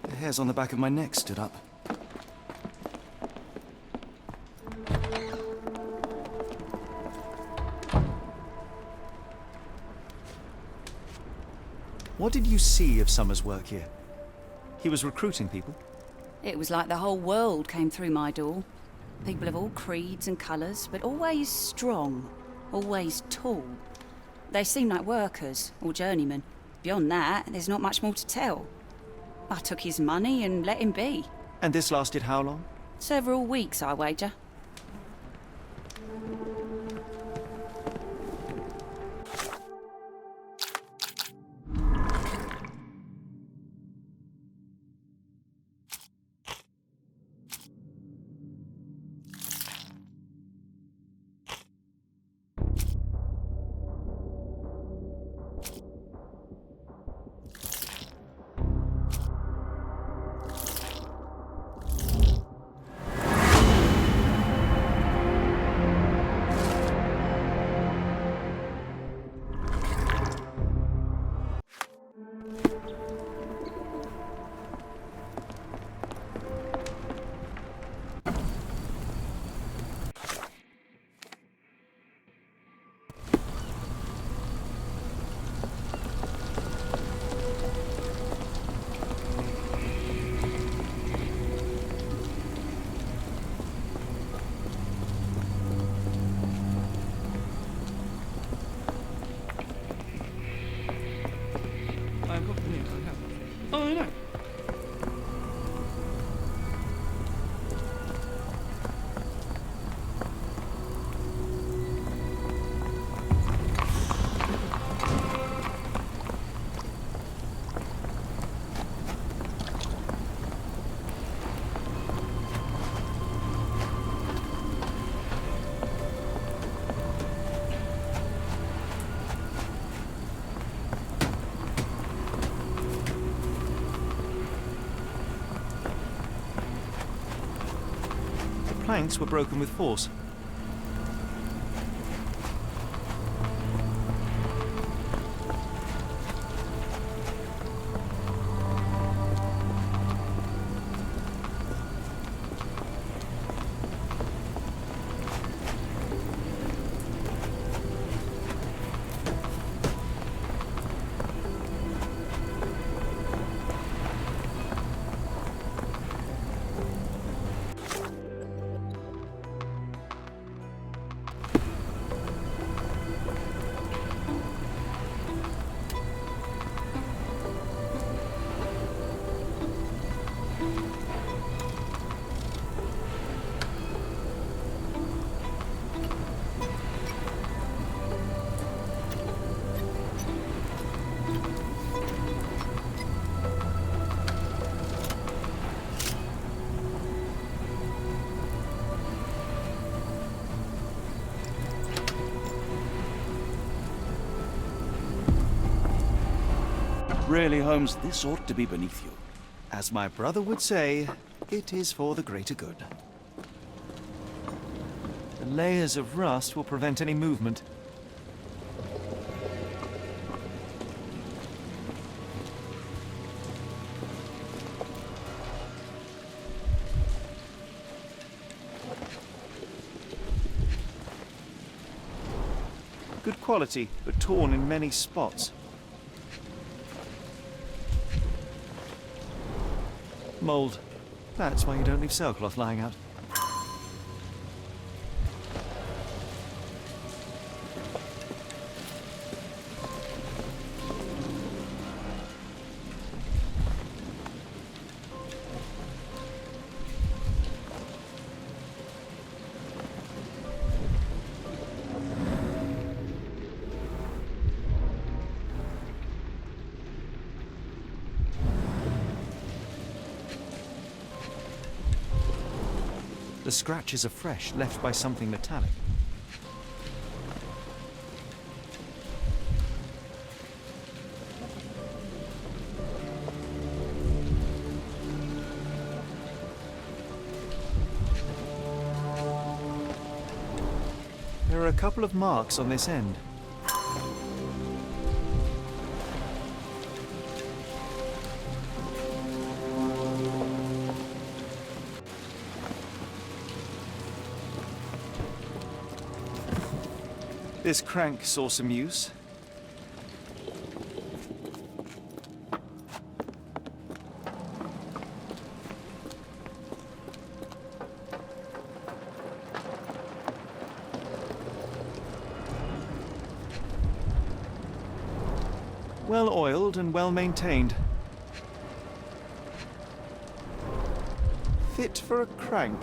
The hairs on the back of my neck stood up. What did you see of Summers' work here? He was recruiting people? It was like the whole world came through my door. People of all creeds and colours, but always strong, always tall. They seem like workers or journeymen. Beyond that, there's not much more to tell. I took his money and let him be. And this lasted how long? Several weeks, I wager. planks were broken with force. Really, Holmes, this ought to be beneath you. As my brother would say, it is for the greater good. The layers of rust will prevent any movement. Good quality, but torn in many spots. Mold. That's why you don't leave sailcloth lying out. The scratches are fresh, left by something metallic. There are a couple of marks on this end. This crank saw some use. Well oiled and well maintained. Fit for a crank.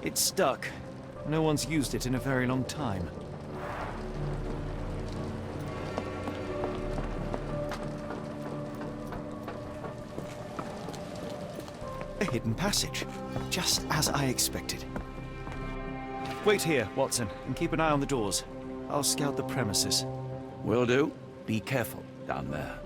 It's stuck. No one's used it in a very long time. A hidden passage, just as I expected. Wait here, Watson, and keep an eye on the doors. I'll scout the premises. Will do. Be careful down there.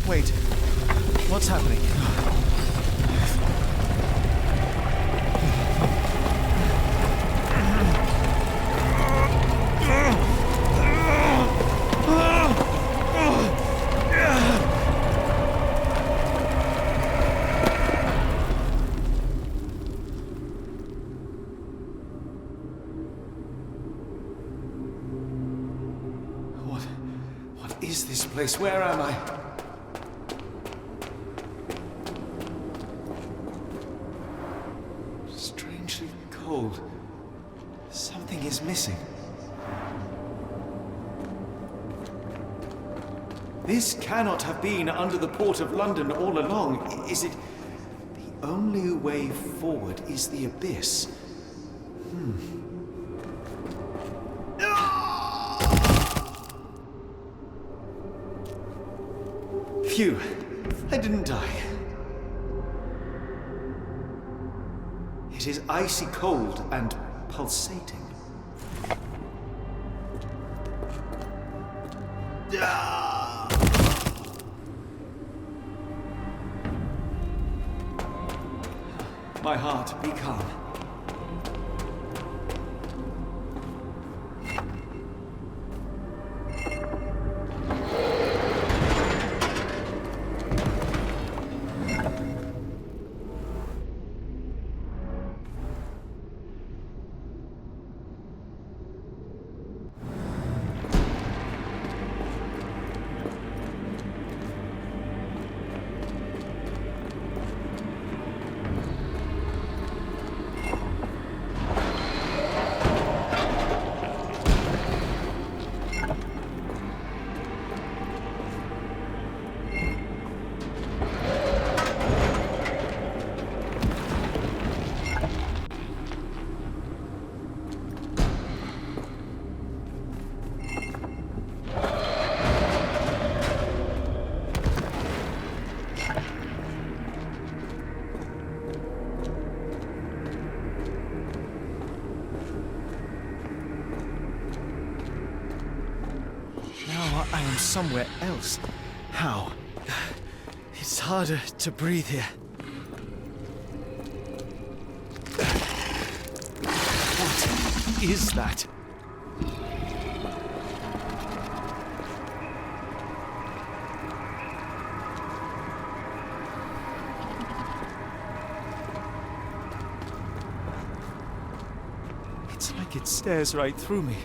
Wait, what's happening? What is this place? Where am I? missing? This cannot have been under the port of London all along. Is it? The only way forward is the abyss. Phew, I didn't die. It is icy cold and pulsating. My heart, be calm. I am somewhere else. How? It's harder to breathe here. What is that? It's like it stares right through me.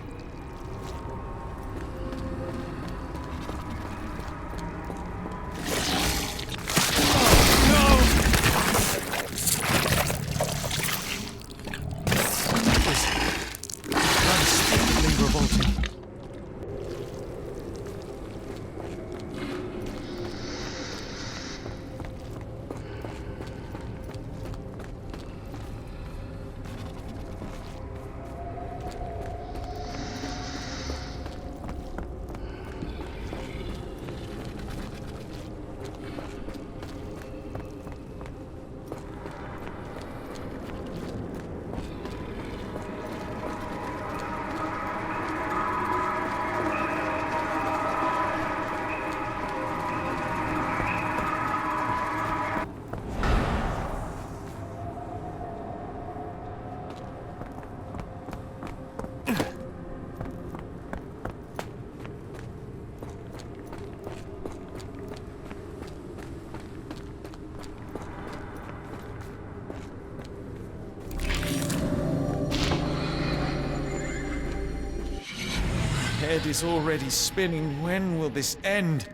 Head is already spinning. When will this end?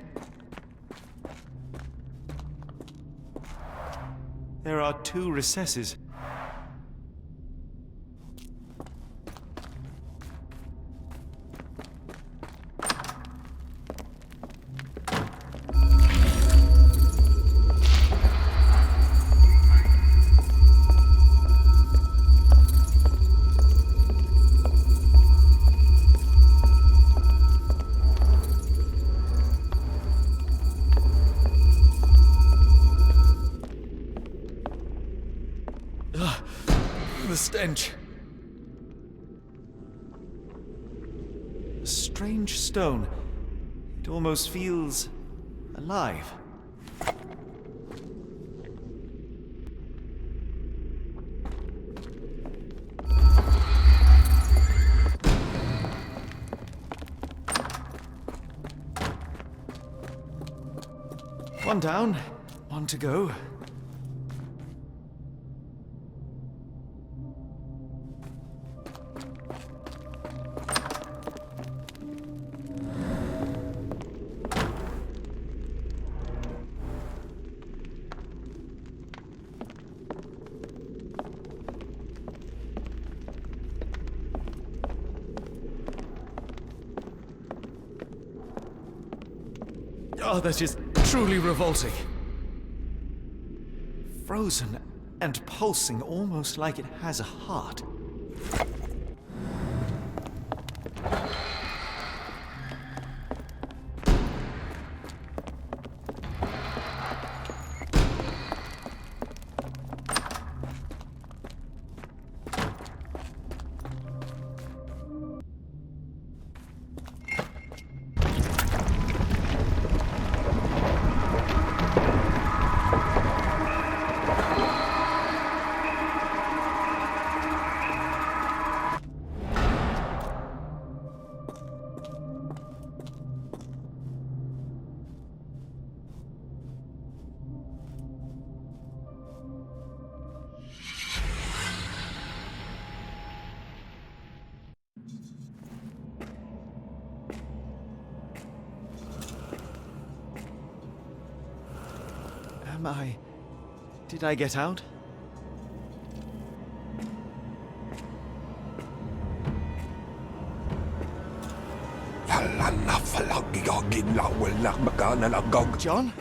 There are 2 recesses. The stench. A strange stone. It almost feels alive. One down, one to go. Oh, that is truly revolting. Frozen and pulsing almost like it has a heart. Did I get out? John?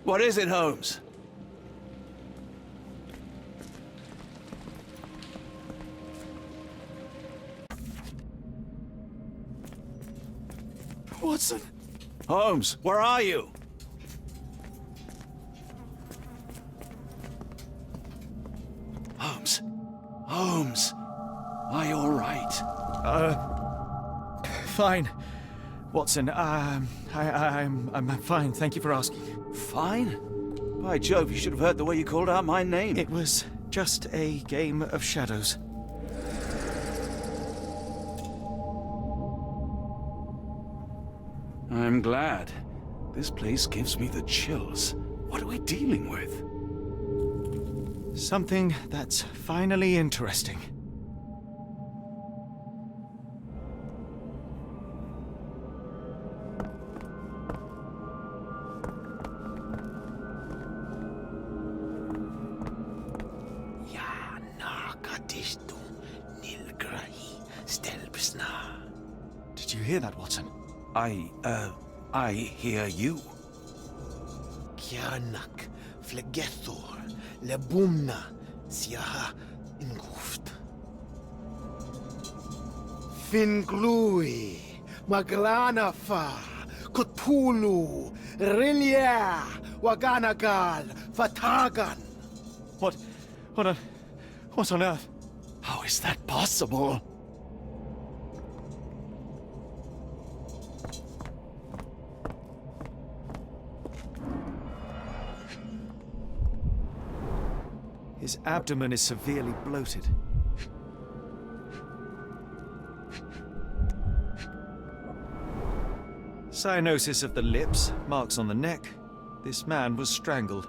What is it, Holmes? Watson? Holmes, where are you? Holmes, are you all right? Fine. Watson, I'm fine. Thank you for asking. Fine? By Jove, you should have heard the way you called out my name. It was just a game of shadows. I'm glad. This place gives me the chills. What are we dealing with? Something that's finally interesting. Did you hear that, Watson? I hear you. Kianak, Flegethor, Lebumna, Siaha, Inguft. Finglui, Maglanafa, Kutpulu, Rilia, Waganagal, Fatagan. What on earth? How is that possible? His abdomen is severely bloated. Cyanosis of the lips, marks on the neck. This man was strangled.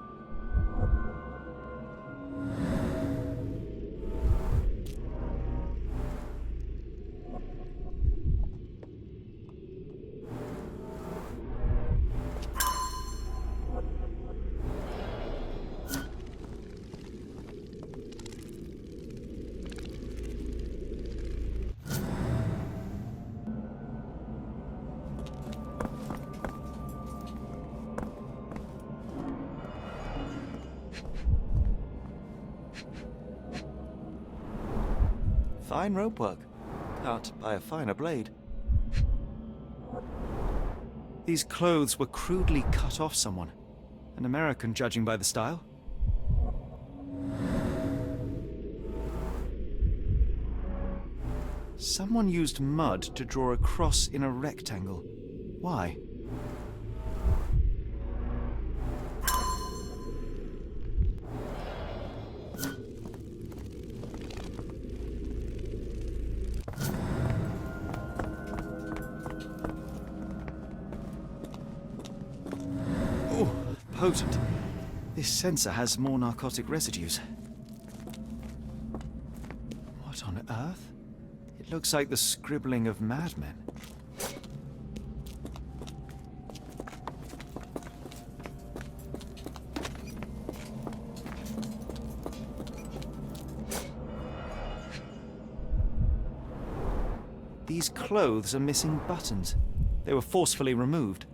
Fine rope work. Cut by a finer blade. These clothes were crudely cut off someone. An American, judging by the style. Someone used mud to draw a cross in a rectangle. Why? Potent. This sensor has more narcotic residues. What on earth? It looks like the scribbling of madmen. These clothes are missing buttons. They were forcefully removed.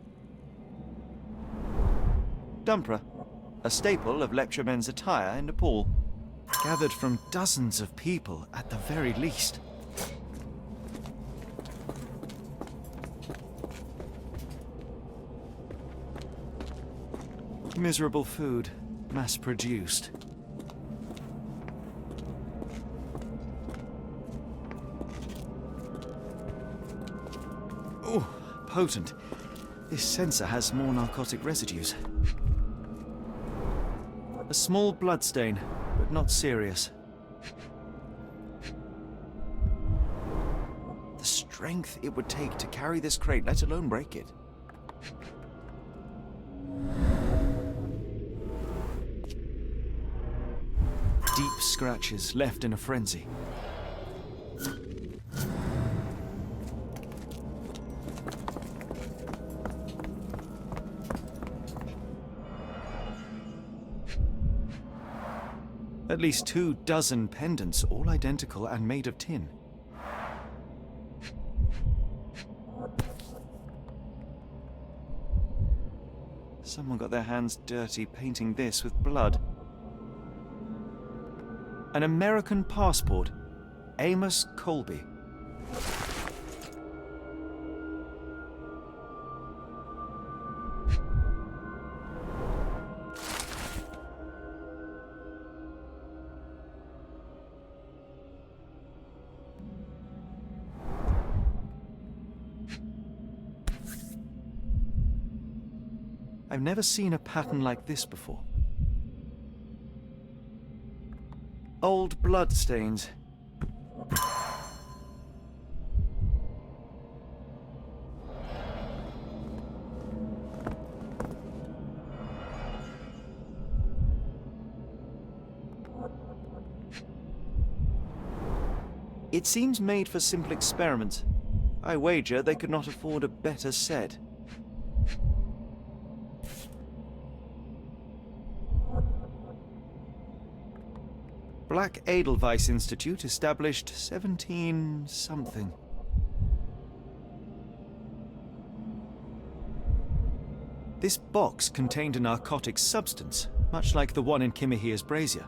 Dumpra, a staple of lecturemen's attire in Nepal. Gathered from dozens of people at the very least. Miserable food, mass-produced. Oh, potent. This sensor has more narcotic residues. A small bloodstain, but not serious. The strength it would take to carry this crate, let alone break it. Deep scratches left in a frenzy. At least 24 pendants, all identical and made of tin. Someone got their hands dirty painting this with blood. An American passport. Amos Colby. I've never seen a pattern like this before. Old blood stains. It seems made for simple experiments. I wager they could not afford a better set. Black Edelweiss Institute, established 17-something. This box contained a narcotic substance, much like the one in Kimihia's brazier.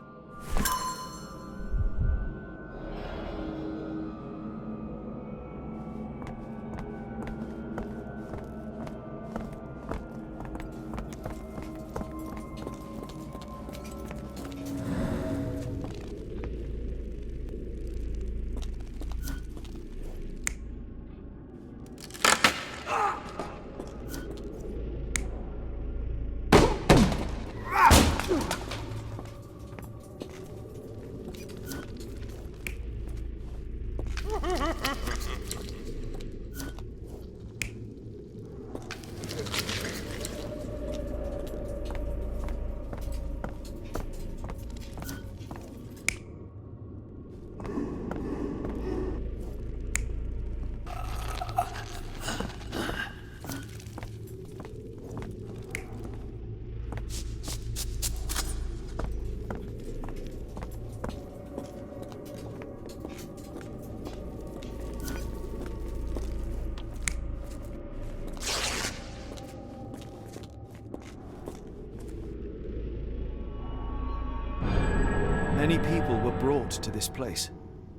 Many people were brought to this place.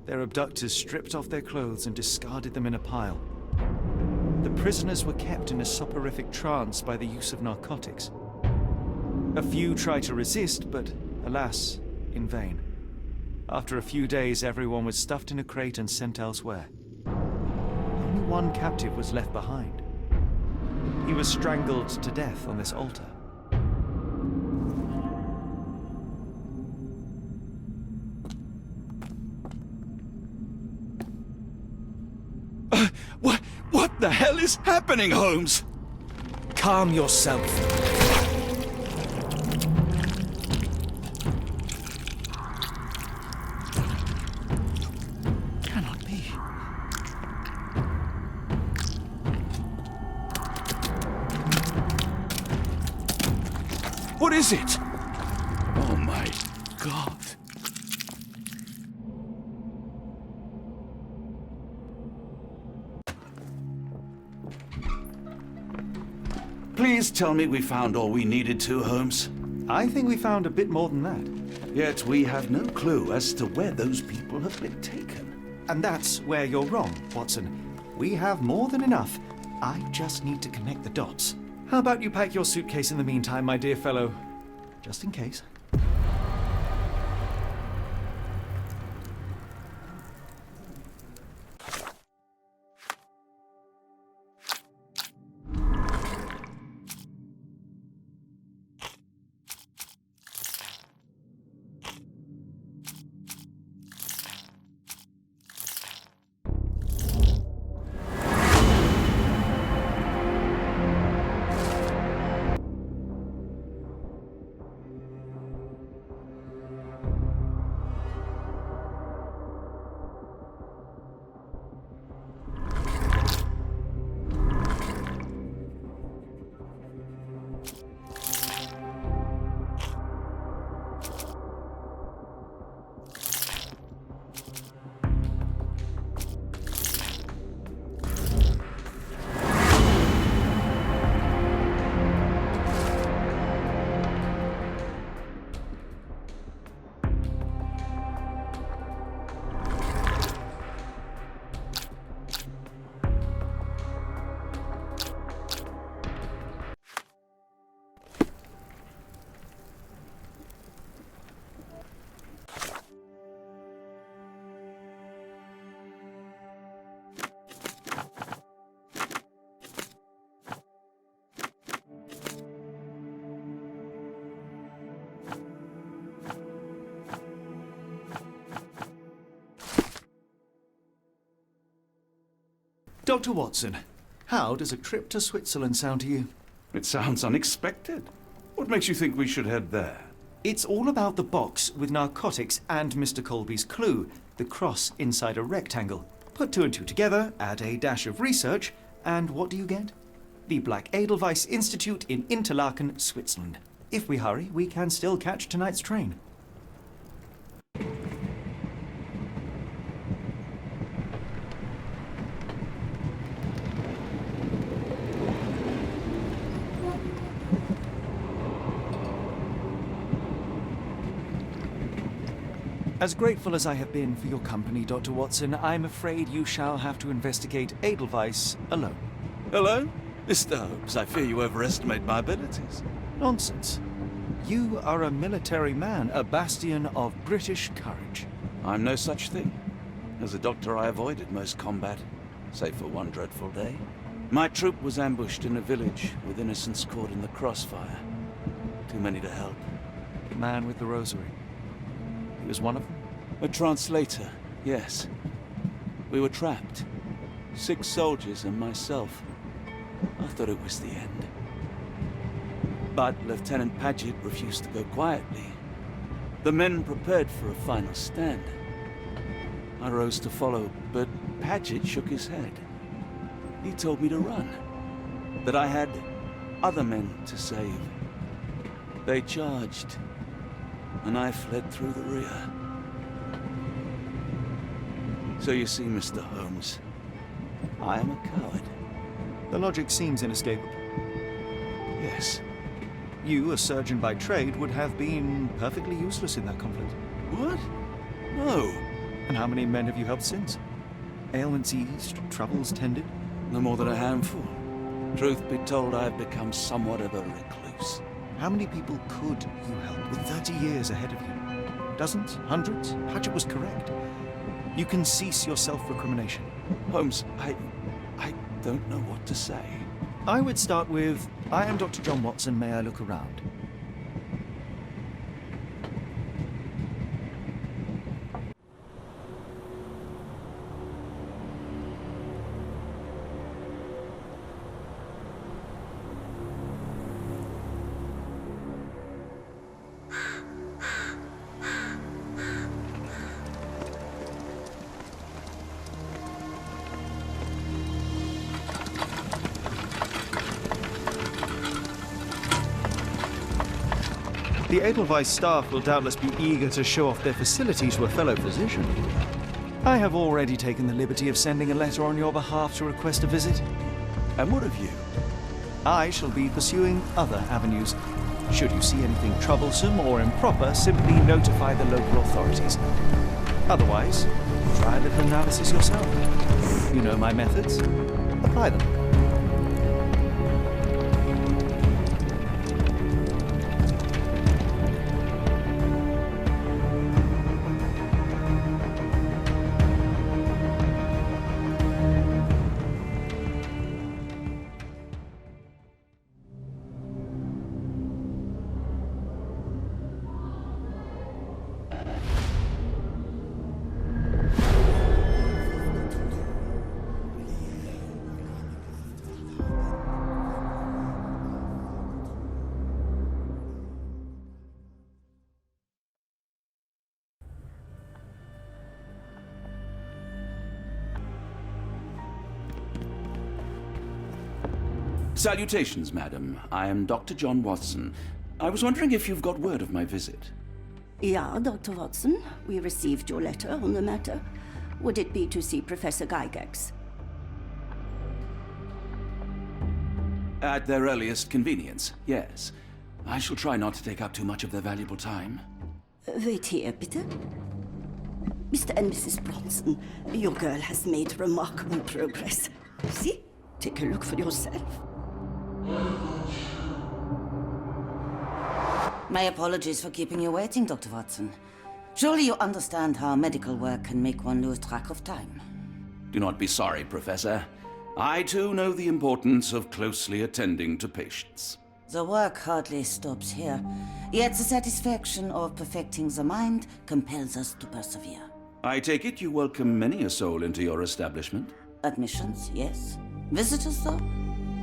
Their abductors stripped off their clothes and discarded them in a pile. The prisoners were kept in a soporific trance by the use of narcotics. A few tried to resist, but alas, in vain. After a few days, everyone was stuffed in a crate and sent elsewhere. Only one captive was left behind. He was strangled to death on this altar. What the hell is happening, Holmes? Calm yourself. Cannot be. What is it? Oh my God. please tell me we found all we needed to, Holmes? I think we found a bit more than that. Yet we have no clue as to where those people have been taken. And that's where you're wrong, Watson. We have more than enough. I just need to connect the dots. How about you pack your suitcase in the meantime, my dear fellow? Just in case. Dr. Watson, how does a trip to Switzerland sound to you? It sounds unexpected. What makes you think we should head there? It's all about the box with narcotics and Mr. Colby's clue, the cross inside a rectangle. Put two and two together, add a dash of research, and what do you get? The Black Edelweiss Institute in Interlaken, Switzerland. If we hurry, we can still catch tonight's train. As grateful as I have been for your company, Dr. Watson, I'm afraid you shall have to investigate Edelweiss alone. Hello? Mr. Holmes, I fear you overestimate my abilities. Nonsense. You are a military man, a bastion of British courage. I'm no such thing. As a doctor, I avoided most combat, save for one dreadful day. My troop was ambushed in a village with innocents caught in the crossfire. Too many to help. The man with the rosary. He was one of them? A translator, yes. We were trapped. 6 soldiers and myself. I thought it was the end. But Lieutenant Paget refused to go quietly. The men prepared for a final stand. I rose to follow, but Paget shook his head. He told me to run. That I had other men to save. They charged, and I fled through the rear. So you see, Mr. Holmes, I am a coward. The logic seems inescapable. Yes. You, a surgeon by trade, would have been perfectly useless in that conflict. What? No. And how many men have you helped since? Ailments eased, troubles tended? No more than a handful. Truth be told, I have become somewhat of a recluse. How many people could you help with 30 years ahead of you? Dozens? Hundreds? Paget was correct. You can cease your self-recrimination. Holmes, I don't know what to say. I would start with, I am Dr. John Watson, may I look around? The Edelweiss staff will doubtless be eager to show off their facility to a fellow physician. I have already taken the liberty of sending a letter on your behalf to request a visit. And what of you? I shall be pursuing other avenues. Should you see anything troublesome or improper, simply notify the local authorities. Otherwise, try a little analysis yourself. You know my methods. Apply them. Salutations, madam. I am Dr. John Watson. I was wondering if you've got word of my visit. Yeah, Dr. Watson. We received your letter on the matter. Would it be to see Professor Gygax? At their earliest convenience, yes. I shall try not to take up too much of their valuable time. Wait here, bitte. Mr. and Mrs. Bronson, your girl has made remarkable progress. See? Take a look for yourself. My apologies for keeping you waiting, Dr. Watson. Surely you understand how medical work can make one lose track of time. Do not be sorry, Professor. I too know the importance of closely attending to patients. The work hardly stops here, yet the satisfaction of perfecting the mind compels us to persevere. I take it you welcome many a soul into your establishment? Admissions, yes. Visitors, though?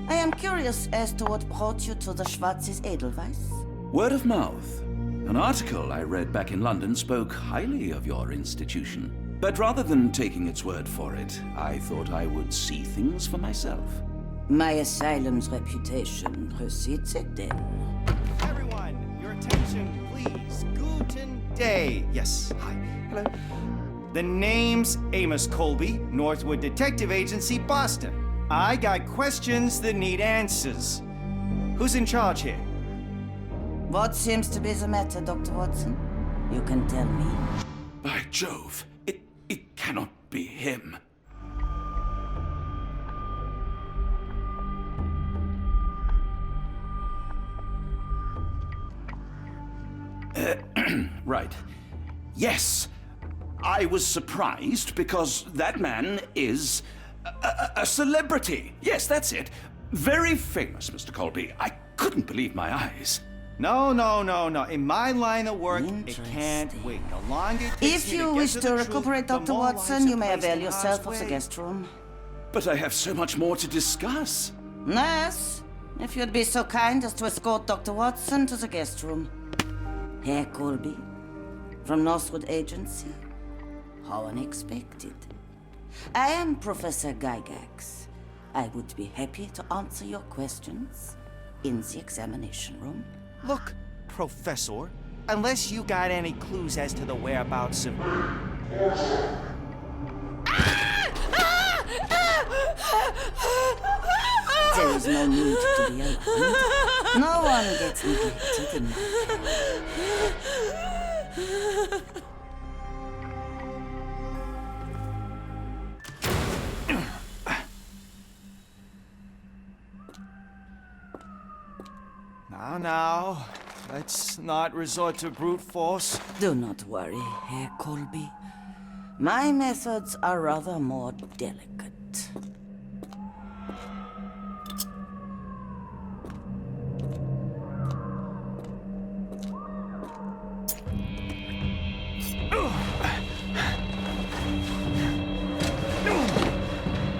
I am curious as to what brought you to the Schwarzes Edelweiss. Word of mouth. An article I read back in London spoke highly of your institution. But rather than taking its word for it, I thought I would see things for myself. My asylum's reputation precedes it, then. Everyone, your attention, please. Guten Day. Yes, hi. Hello. The name's Amos Colby, Northwood Detective Agency, Boston. I got questions that need answers. Who's in charge here? What seems to be the matter, Dr. Watson? You can tell me. By Jove, it cannot be him. Right. Yes. I was surprised because that man is a celebrity. Yes, that's it. Very famous, Mr. Colby. I couldn't believe my eyes. No. In my line of work, it can't wait. The longer it takes If me you to wish get to the recuperate, truth, the Dr. more Watson, lives you are may placed avail in yourself harm's of the way. guest room. But I have so much more to discuss. Nurse, if you'd be so kind as to escort Dr. Watson to the guest room. Herr Colby, from Northwood Agency. How unexpected. I am Professor Gygax. I would be happy to answer your questions in the examination room. Look, Professor, unless you got any clues as to the whereabouts of... There is no need to be alarmed. No one gets neglected in my care. Now, let's not resort to brute force. Do not worry, Herr Colby. My methods are rather more delicate.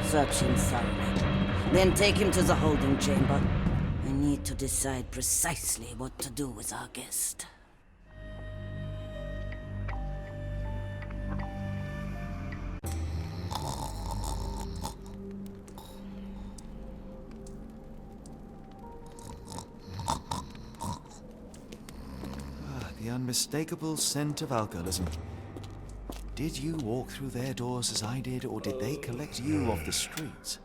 Search him thoroughly. Then take him to the holding chamber. I need to decide precisely what to do with our guest. The unmistakable scent of alcoholism. Did you walk through their doors as I did, or did they collect you off the streets?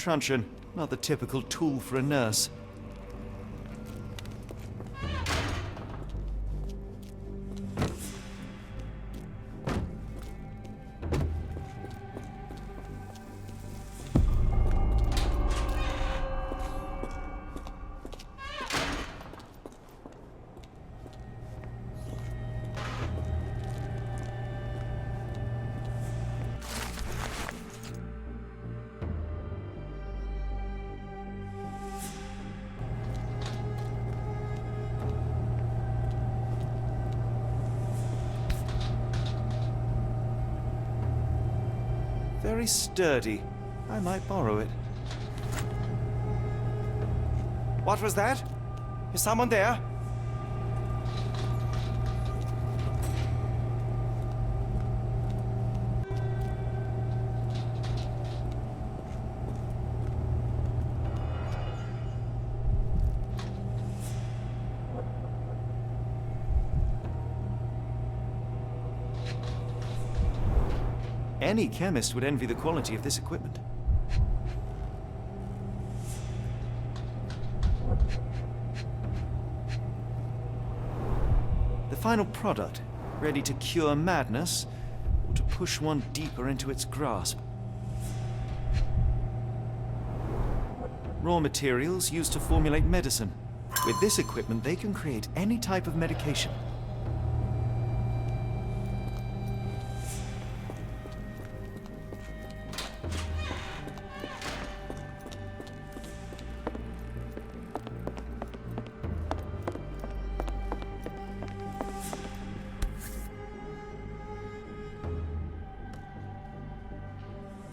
truncheon, not the typical tool for a nurse. Very sturdy. I might borrow it. What was that? Is someone there? Any chemist would envy the quality of this equipment. The final product, ready to cure madness, or to push one deeper into its grasp. Raw materials used to formulate medicine. With this equipment, they can create any type of medication.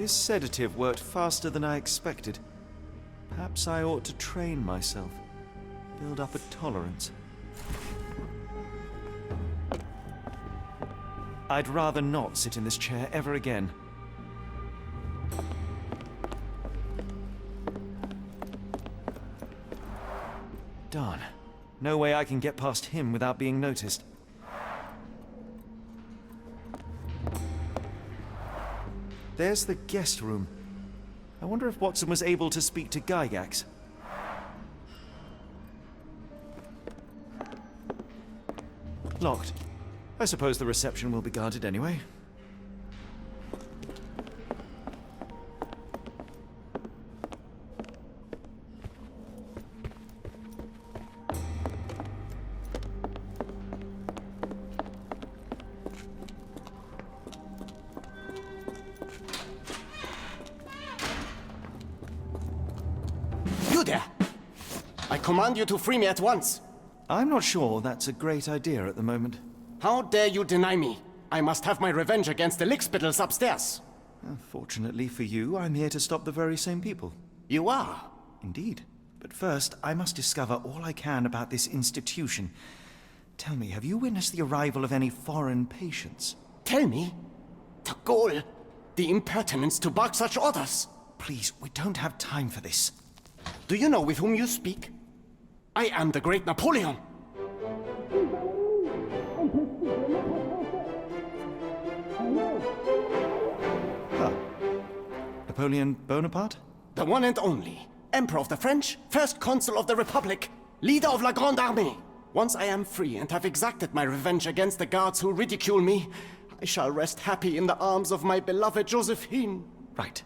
This sedative worked faster than I expected. Perhaps I ought to train myself, build up a tolerance. I'd rather not sit in this chair ever again. Darn. No way I can get past him without being noticed. There's the guest room. I wonder if Watson was able to speak to Gygax. Locked. I suppose the reception will be guarded anyway. You there! I command you to free me at once! I'm not sure that's a great idea at the moment. How dare you deny me? I must have my revenge against the lickspittles upstairs! Fortunately for you, I'm here to stop the very same people. You are? Indeed. But first, I must discover all I can about this institution. Tell me, have you witnessed the arrival of any foreign patients? Tell me? The gall! The impertinence to bark such orders! Please, we don't have time for this. Do you know with whom you speak? I am the great Napoleon! Ah. Napoleon Bonaparte? The one and only. Emperor of the French, first consul of the Republic, leader of La Grande Armée. Once I am free and have exacted my revenge against the guards who ridicule me, I shall rest happy in the arms of my beloved Josephine. Right.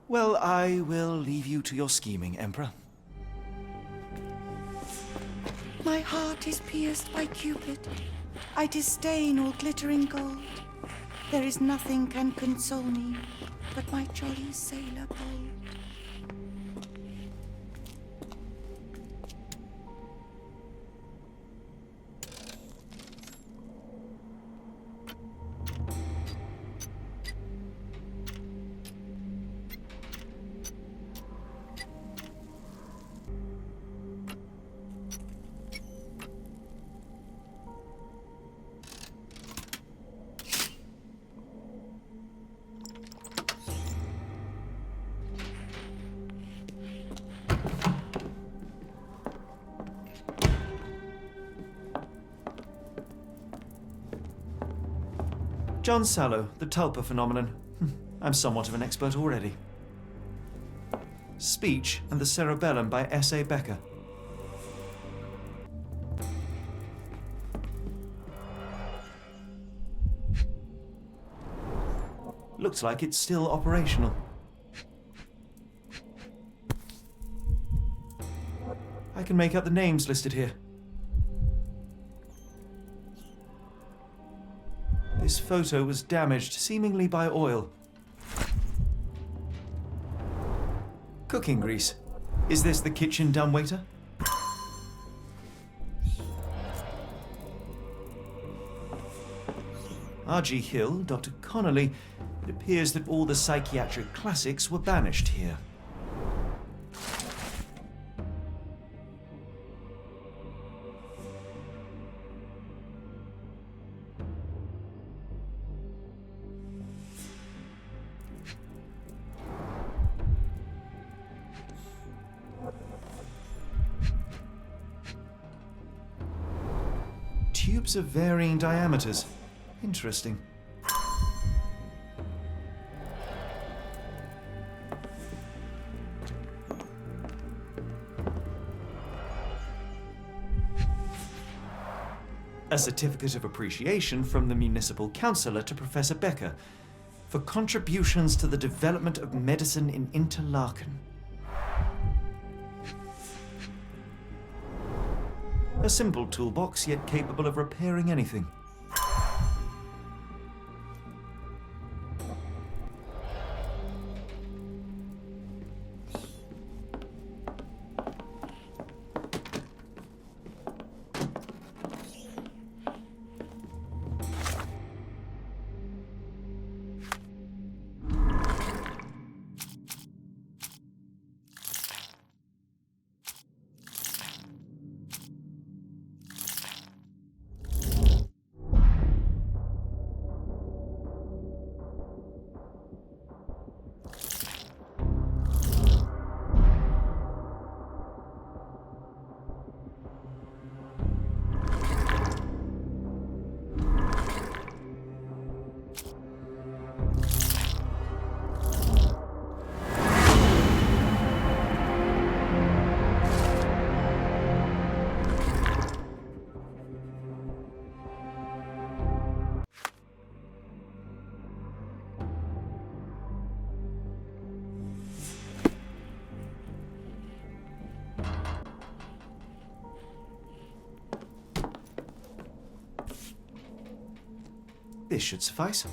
Well, I will leave you to your scheming, Emperor. My heart is pierced by Cupid. I disdain all glittering gold. There is nothing can console me but my jolly sailor bold. John Sallow, the tulpa phenomenon. I'm somewhat of an expert already. Speech and the Cerebellum by S.A. Becker. Looks like it's still operational. I can make out the names listed here. This photo was damaged, seemingly by oil. Cooking grease. Is this the kitchen dumbwaiter? R.G. Hill, Dr. Connolly. It appears that all the psychiatric classics were banished here. Tubes of varying diameters. Interesting. A certificate of appreciation from the municipal councillor to Professor Becker for contributions to the development of medicine in Interlaken. A simple toolbox, yet capable of repairing anything. This should suffice.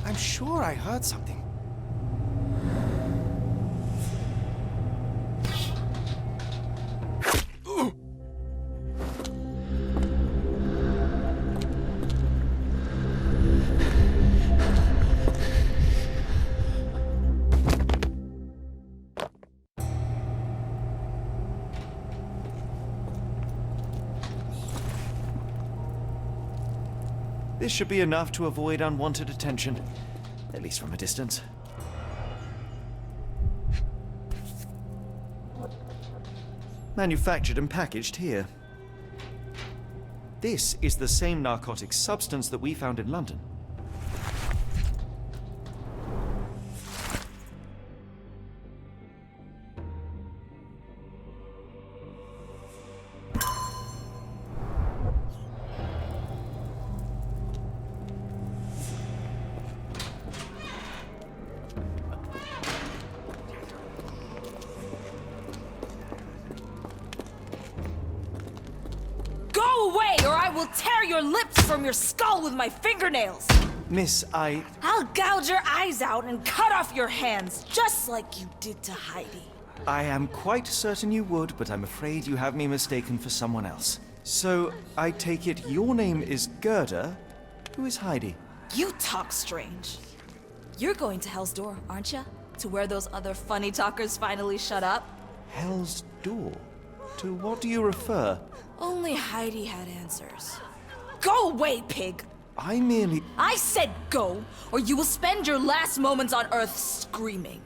I'm sure I heard something. This should be enough to avoid unwanted attention, at least from a distance. Manufactured and packaged here. This is the same narcotic substance that we found in London. Tear your lips from your skull with my fingernails! Miss, I'll gouge your eyes out and cut off your hands, just like you did to Heidi. I am quite certain you would, but I'm afraid you have me mistaken for someone else. So, I take it your name is Gerda. Who is Heidi? You talk strange. You're going to Hell's Door, aren't you? To where those other funny talkers finally shut up? Hell's Door? To what do you refer? Only Heidi had answers. Go away, pig! I said go, or you will spend your last moments on Earth screaming.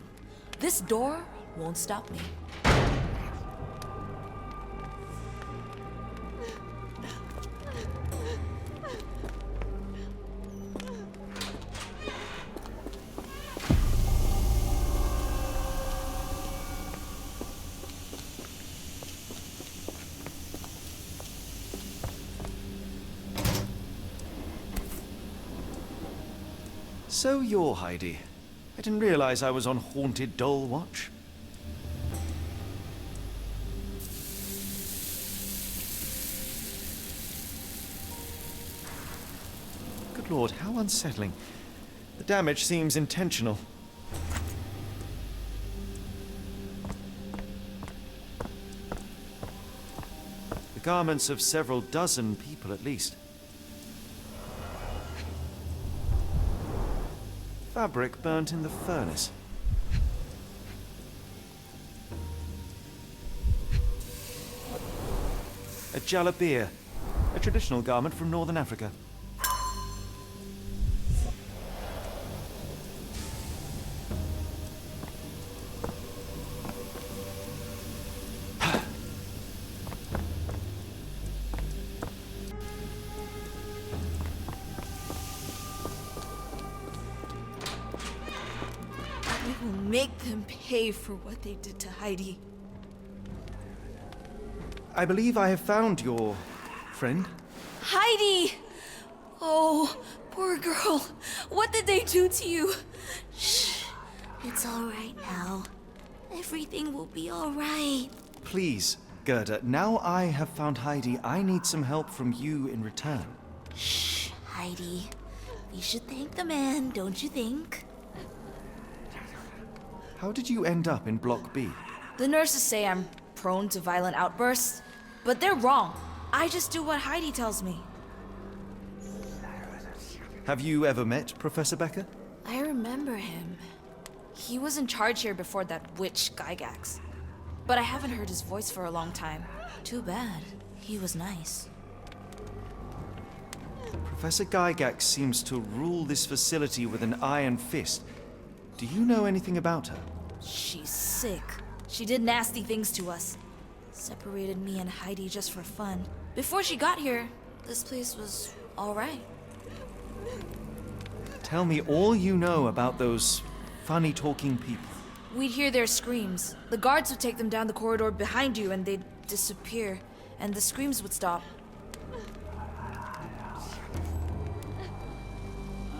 This door won't stop me. So you're Heidi. I didn't realize I was on Haunted Doll Watch. Good lord, how unsettling. The damage seems intentional. The garments of several dozen people at least. Fabric burnt in the furnace. A jalabia, a traditional garment from northern Africa. Make them pay for what they did to Heidi. I believe I have found your friend. Heidi! Oh, poor girl. What did they do to you? Shh. It's all right now. Everything will be all right. Please, Gerda, now I have found Heidi, I need some help from you in return. Shh, Heidi. We should thank the man, don't you think? How did you end up in Block B? The nurses say I'm prone to violent outbursts, but they're wrong. I just do what Heidi tells me. Have you ever met Professor Becker? I remember him. He was in charge here before that witch Gygax. But I haven't heard his voice for a long time. Too bad. He was nice. Professor Gygax seems to rule this facility with an iron fist. Do you know anything about her? She's sick. She did nasty things to us. Separated me and Heidi just for fun. Before she got here, this place was all right. Tell me all you know about those funny-talking people. We'd hear their screams. The guards would take them down the corridor behind you and they'd disappear. And the screams would stop.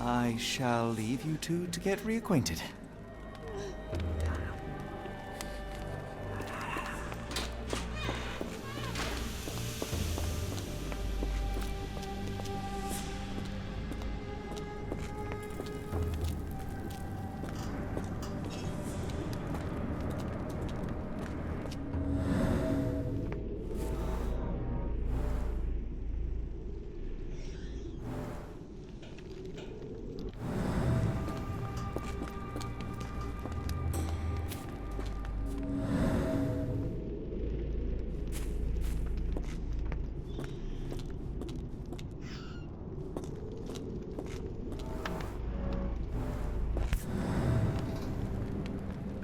I shall leave you two to get reacquainted.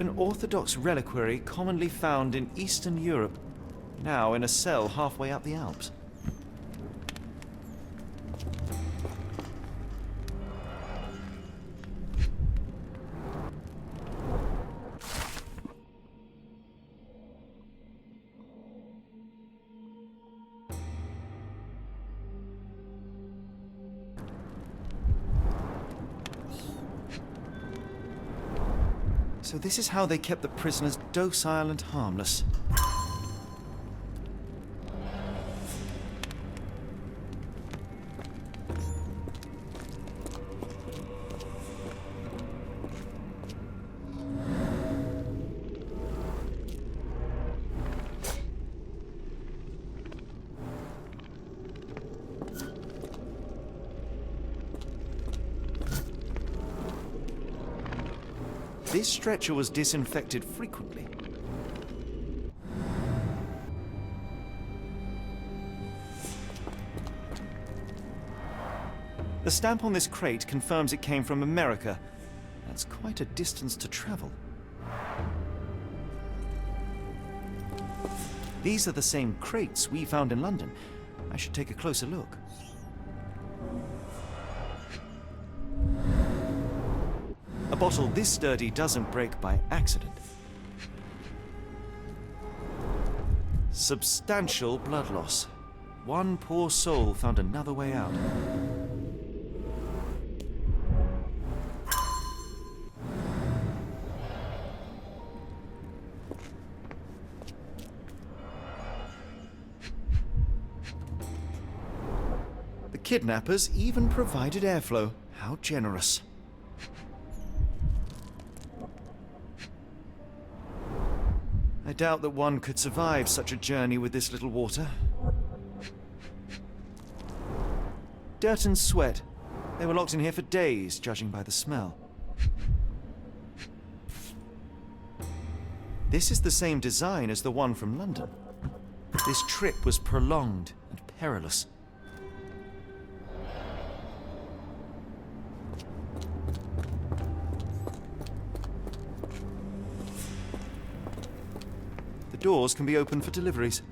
An Orthodox reliquary commonly found in Eastern Europe, now in a cell halfway up the Alps. So this is how they kept the prisoners docile and harmless. This stretcher was disinfected frequently. The stamp on this crate confirms it came from America. That's quite a distance to travel. These are the same crates we found in London. I should take a closer look. A bottle this sturdy doesn't break by accident. Substantial blood loss. One poor soul found another way out. kidnappers even provided airflow. How generous. I doubt that one could survive such a journey with this little water. Dirt and sweat. They were locked in here for days, judging by the smell. This is the same design as the one from London. This trip was prolonged and perilous. The doors can be opened for deliveries.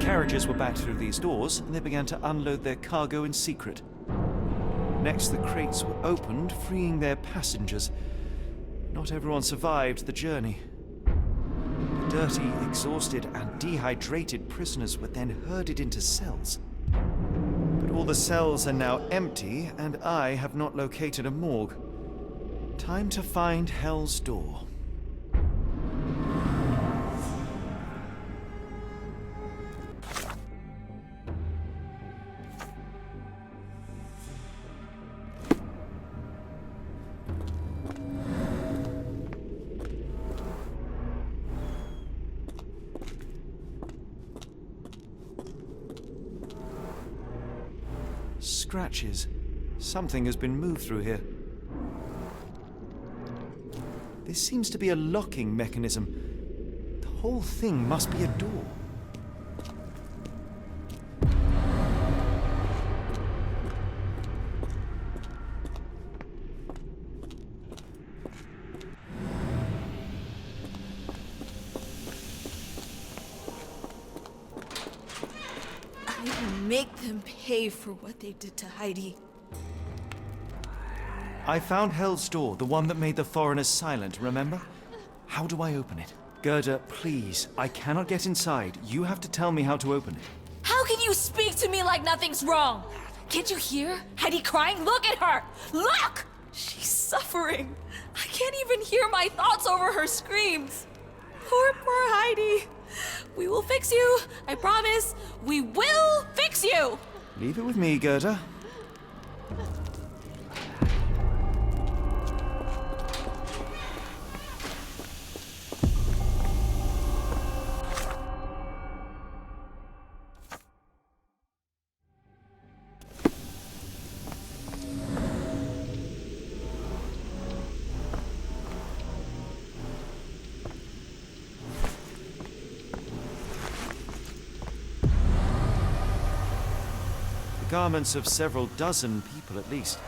Carriages were backed through these doors, and they began to unload their cargo in secret. Next, the crates were opened, freeing their passengers. Not everyone survived the journey. The dirty, exhausted, and dehydrated prisoners were then herded into cells. But all the cells are now empty, and I have not located a morgue. Time to find Hell's Door. Scratches. Something has been moved through here. This seems to be a locking mechanism. The whole thing must be a door. Make them pay for what they did to Heidi. I found Hell's Door, the one that made the foreigners silent, remember? How do I open it? Gerda, please, I cannot get inside. You have to tell me how to open it. How can you speak to me like nothing's wrong? Can't you hear Heidi crying? Look at her! Look! She's suffering. I can't even hear my thoughts over her screams. Poor Heidi. We will fix you. I promise. We will fix you. Leave it with me, Gerda. Garments of several dozen people at least.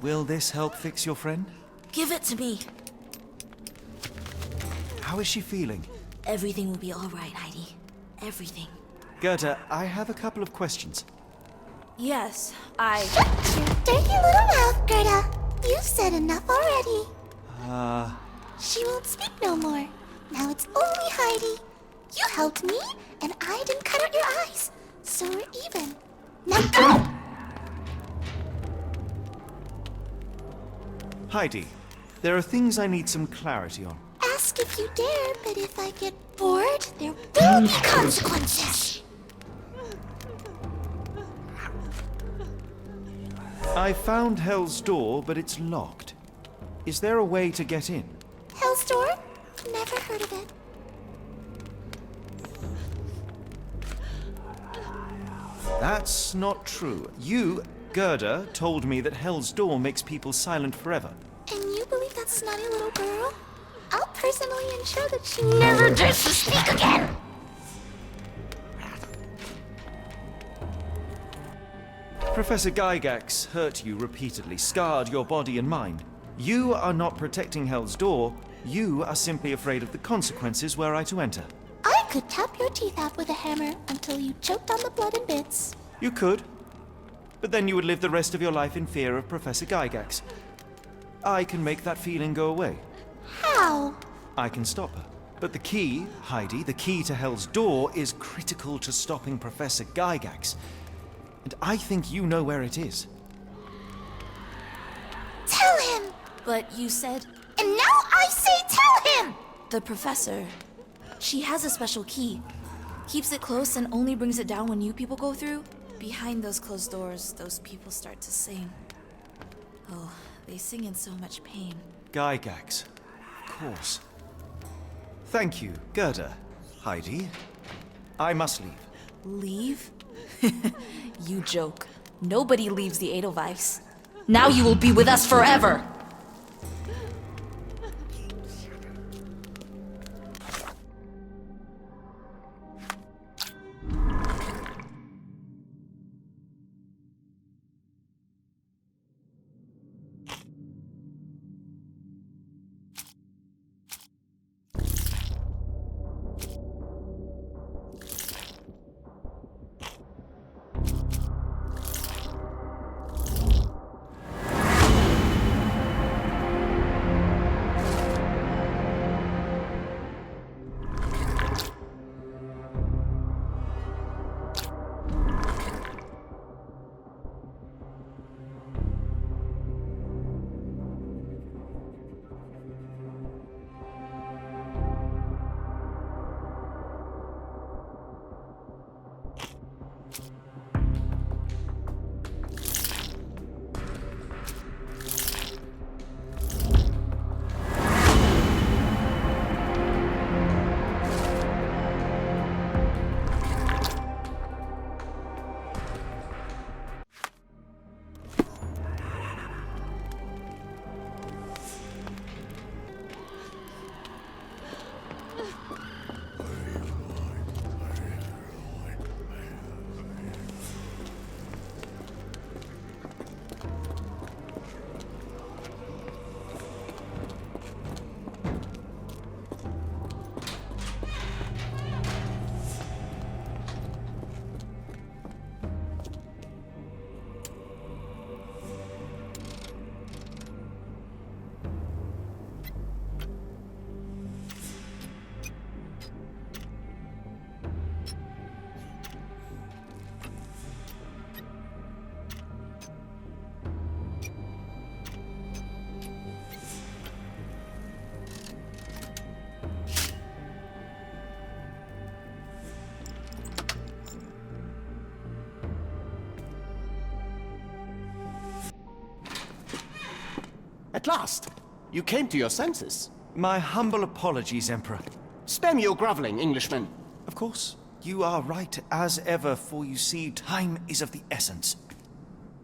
Will this help fix your friend? Give it to me. How is she feeling? Everything will be all right, Heidi. Everything. Gerda, I have a couple of questions. Yes, Dirty little mouth, Gerda. You've said enough already. She won't speak no more. Now it's only Heidi. You helped me, and I didn't cut out your eyes. So we're even. Now go! Heidi, there are things I need some clarity on. Ask if you dare, but if I get bored, there will be consequences. I found Hell's Door, but it's locked. Is there a way to get in? Hell's Door? Never heard of it. That's not true. You, Gerda, told me that Hell's Door makes people silent forever. And you believe that snotty little girl? I'll personally ensure that she never dares to speak again! Professor Gygax hurt you repeatedly, scarred your body and mind. You are not protecting Hell's Door. You are simply afraid of the consequences were I to enter. I could tap your teeth out with a hammer until you choked on the blood and bits. You could. But then you would live the rest of your life in fear of Professor Gygax. I can make that feeling go away. How? I can stop her. But the key, Heidi, the key to Hell's Door is critical to stopping Professor Gygax. And I think you know where it is. Tell him! But you said... And now I say tell him! The professor. She has a special key. Keeps it close and only brings it down when you people go through. Behind those closed doors, those people start to sing. Oh, they sing in so much pain. Gygax. Of course. Thank you, Gerda. Heidi. I must leave. Leave? You joke. Nobody leaves the Edelweiss. Now you will be with us forever! At last! You came to your senses. My humble apologies, Emperor. Spare me your groveling, Englishman. Of course. You are right as ever, for you see, time is of the essence.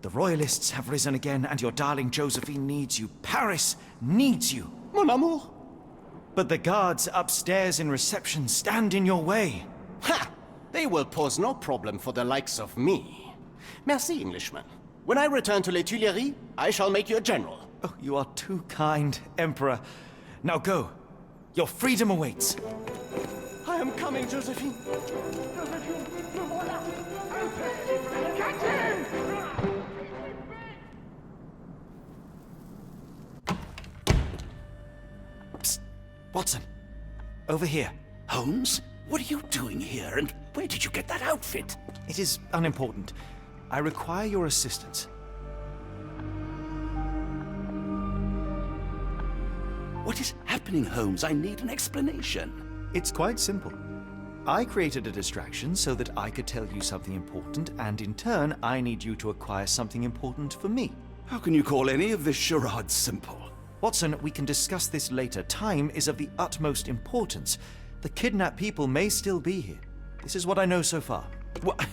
The Royalists have risen again, and your darling Josephine needs you. Paris needs you. Mon amour. But the guards upstairs in reception stand in your way. Ha! They will pose no problem for the likes of me. Merci, Englishman. When I return to Les Tuileries, I shall make you a general. Oh, you are too kind, Emperor. Now go. Your freedom awaits. I am coming, Josephine. Catch him! Psst. Watson. Over here. Holmes? What are you doing here, and where did you get that outfit? It is unimportant. I require your assistance. What is happening, Holmes? I need an explanation. It's quite simple. I created a distraction so that I could tell you something important, and in turn, I need you to acquire something important for me. How can you call any of this charade simple? Watson, we can discuss this later. Time is of the utmost importance. The kidnapped people may still be here. This is what I know so far. What?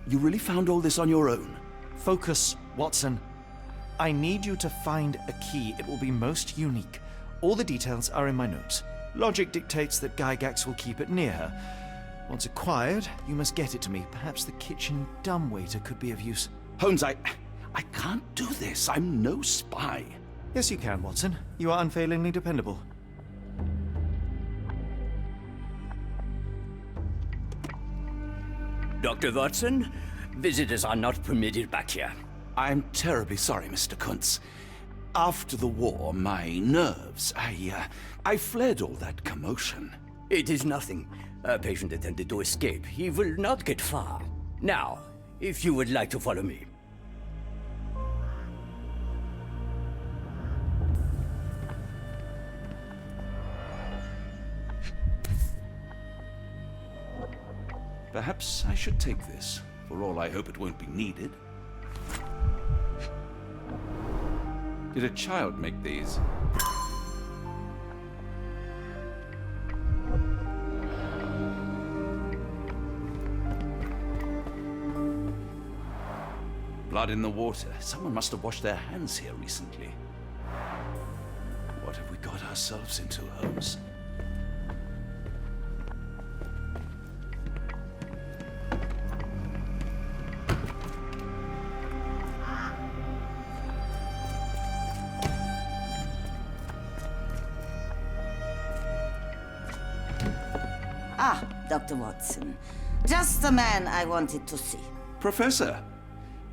You really found all this on your own? Focus, Watson. I need you to find a key. It will be most unique. All the details are in my notes. Logic dictates that Gygax will keep it near her. Once acquired, you must get it to me. Perhaps the kitchen dumbwaiter could be of use. Holmes, I can't do this. I'm no spy. Yes, you can, Watson. You are unfailingly dependable. Dr. Watson, visitors are not permitted back here. I'm terribly sorry, Mr. Kuntz. After the war, my nerves, I fled all that commotion. It is nothing. A patient attempted to escape. He will not get far. Now, if you would like to follow me. Perhaps I should take this. For all I hope it won't be needed. Did a child make these? Blood in the water. Someone must have washed their hands here recently. What have we got ourselves into, Holmes? Ah, Dr. Watson. Just the man I wanted to see. Professor,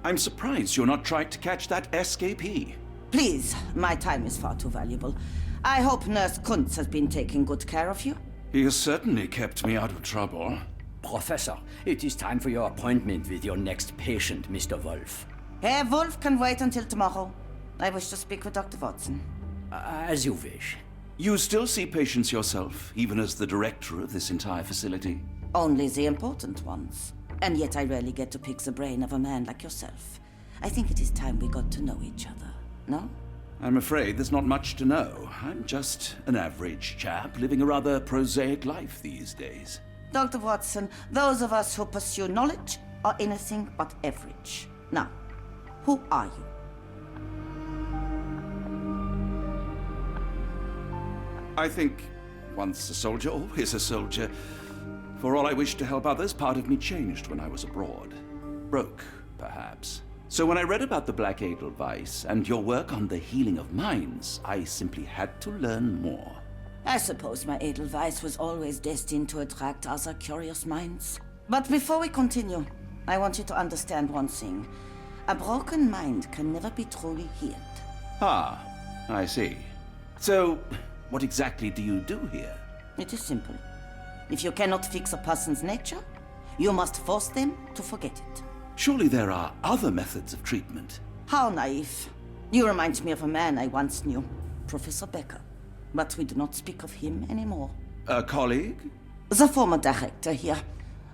I'm surprised you're not trying to catch that escapee. Please, my time is far too valuable. I hope Nurse Kuntz has been taking good care of you. He has certainly kept me out of trouble. Professor, it is time for your appointment with your next patient, Mr. Wolf. Herr Wolf can wait until tomorrow. I wish to speak with Dr. Watson. As you wish. You still see patients yourself, even as the director of this entire facility? Only the important ones. And yet I rarely get to pick the brain of a man like yourself. I think it is time we got to know each other, no? I'm afraid there's not much to know. I'm just an average chap living a rather prosaic life these days. Dr. Watson, those of us who pursue knowledge are anything but average. Now, who are you? I think once a soldier, always a soldier. For all I wished to help others, part of me changed when I was abroad. Broke, perhaps. So when I read about the Black Edelweiss and your work on the healing of minds, I simply had to learn more. I suppose my Edelweiss was always destined to attract other curious minds. But before we continue, I want you to understand one thing. A broken mind can never be truly healed. Ah, I see. So, what exactly do you do here? It is simple. If you cannot fix a person's nature, you must force them to forget it. Surely there are other methods of treatment. How naive. You remind me of a man I once knew, Professor Becker. But we do not speak of him anymore. A colleague? The former director here.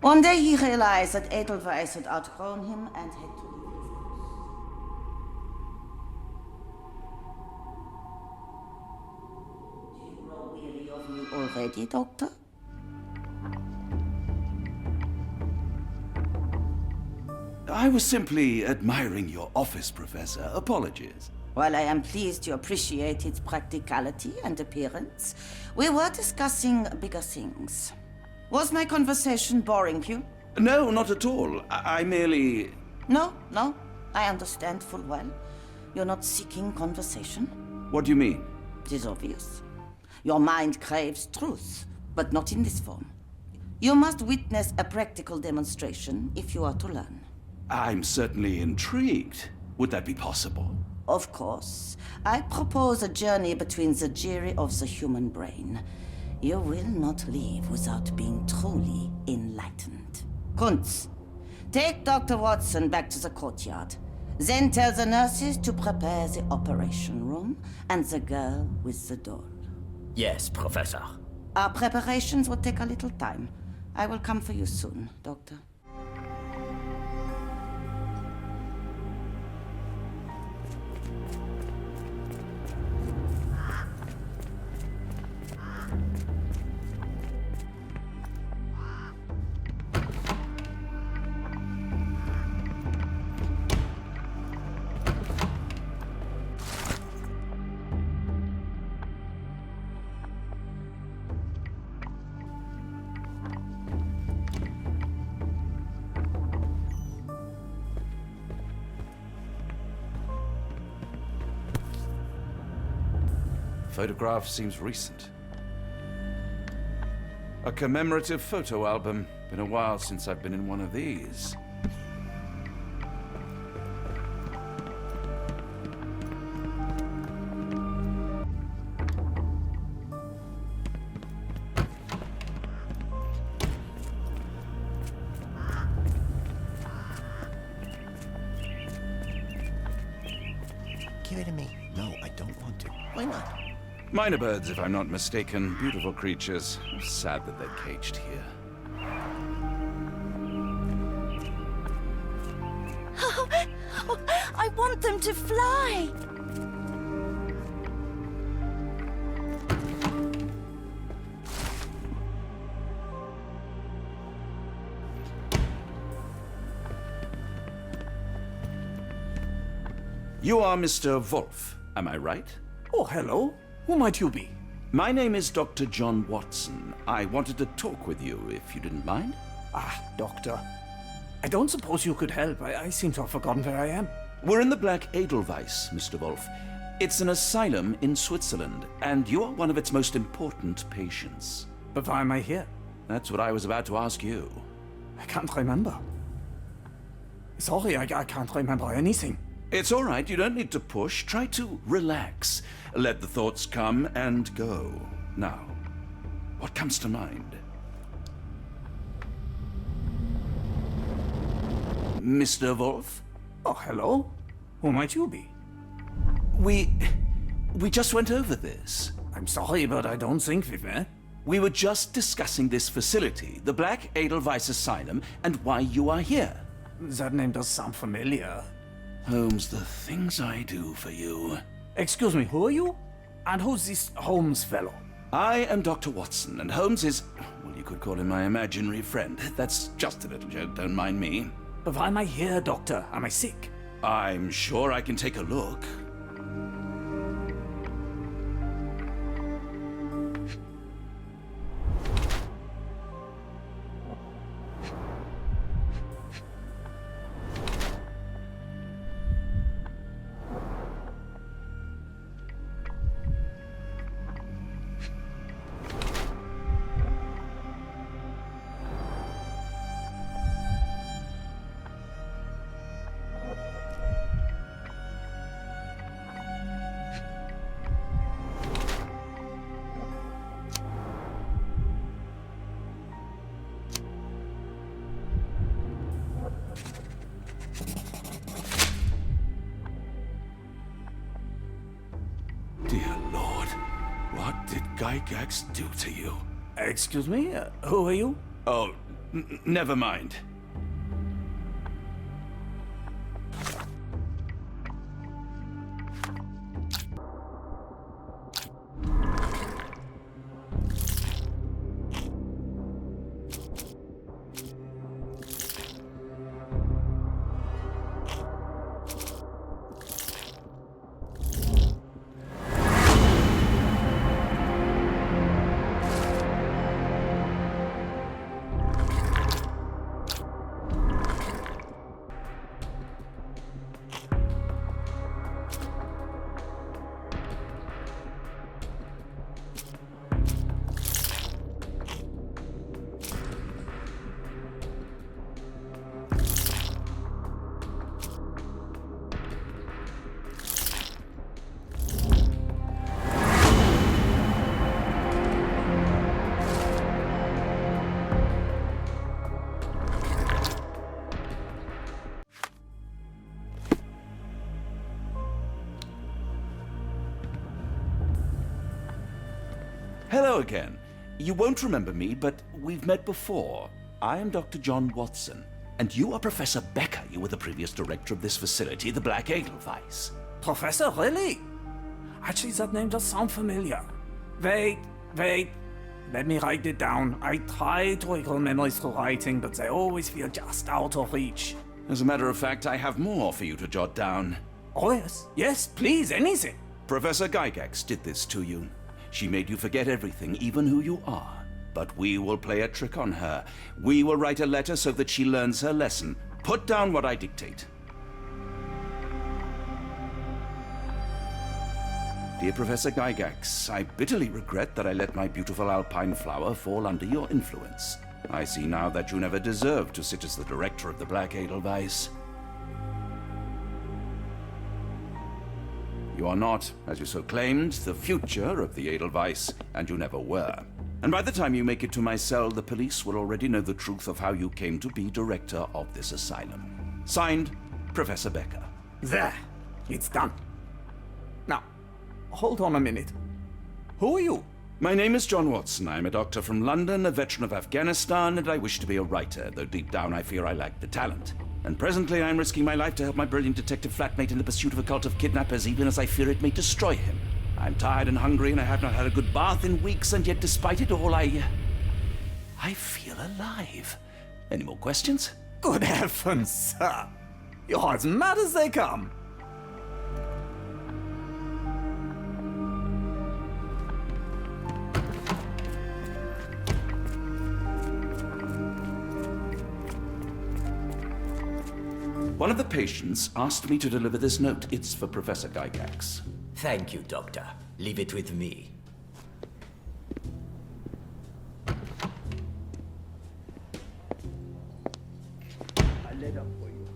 One day he realized that Edelweiss had outgrown him and had to leave his house. Do you grow weary of me already, Doctor? I was simply admiring your office, Professor. Apologies. While I am pleased you appreciate its practicality and appearance, we were discussing bigger things. Was my conversation boring you? No, not at all. I merely... No, I understand full well. You're not seeking conversation. What do you mean? It is obvious. Your mind craves truth, but not in this form. You must witness a practical demonstration if you are to learn. I'm certainly intrigued. Would that be possible? Of course. I propose a journey between the jury of the human brain. You will not leave without being truly enlightened. Kuntz, take Dr. Watson back to the courtyard. Then tell the nurses to prepare the operation room and the girl with the doll. Yes, Professor. Our preparations will take a little time. I will come for you soon, Doctor. Photograph seems recent. A commemorative photo album. Been a while since I've been in one of these. Give it to me. No, I don't want to. Why not? Minor birds, if I'm not mistaken. Beautiful creatures. Sad that they're caged here. I want them to fly! You are Mr. Wolf, am I right? Oh, hello. Who might you be? My name is Dr. John Watson. I wanted to talk with you, if you didn't mind. Ah, Doctor. I don't suppose you could help. I seem to have forgotten where I am. We're in the Black Edelweiss, Mr. Wolf. It's an asylum in Switzerland, and you are one of its most important patients. But why am I here? That's what I was about to ask you. I can't remember. Sorry, I can't remember anything. It's all right. You don't need to push. Try to relax. Let the thoughts come and go. Now, what comes to mind? Mr. Wolf? Oh, hello. Who might you be? We just went over this. I'm sorry, but I don't think we've met. We were just discussing this facility, the Black Edelweiss Asylum, and why you are here. That name does sound familiar. Holmes, the things I do for you. Excuse me, who are you? And who's this Holmes fellow? I am Dr. Watson, and Holmes is, well, you could call him my imaginary friend. That's just a little joke, don't mind me. But why am I here, Doctor? Am I sick? I'm sure I can take a look. Dear Lord, what did Gygax do to you? Excuse me? Who are you? Oh, never mind. Hello again. You won't remember me, but we've met before. I am Dr. John Watson, and you are Professor Becker. You were the previous director of this facility, the Black Edelweiss. Professor, really? Actually, that name does sound familiar. Wait. Let me write it down. I try to recall memories through writing, but they always feel just out of reach. As a matter of fact, I have more for you to jot down. Oh, yes. Yes, please, anything. Professor Gygax did this to you. She made you forget everything, even who you are. But we will play a trick on her. We will write a letter so that she learns her lesson. Put down what I dictate. Dear Professor Gygax, I bitterly regret that I let my beautiful alpine flower fall under your influence. I see now that you never deserved to sit as the director of the Black Edelweiss. You are not, as you so claimed, the future of the Edelweiss, and you never were. And by the time you make it to my cell, the police will already know the truth of how you came to be director of this asylum. Signed, Professor Becker. There. It's done. Now, hold on a minute. Who are you? My name is John Watson. I'm a doctor from London, a veteran of Afghanistan, and I wish to be a writer, though deep down I fear I lack the talent. And presently I'm risking my life to help my brilliant detective flatmate in the pursuit of a cult of kidnappers, even as I fear it may destroy him. I'm tired and hungry, and I have not had a good bath in weeks, and yet despite it all, I feel alive. Any more questions? Good heavens, sir. You're as mad as they come. One of the patients asked me to deliver this note. It's for Professor Gygax. Thank you, Doctor. Leave it with me. A letter for you.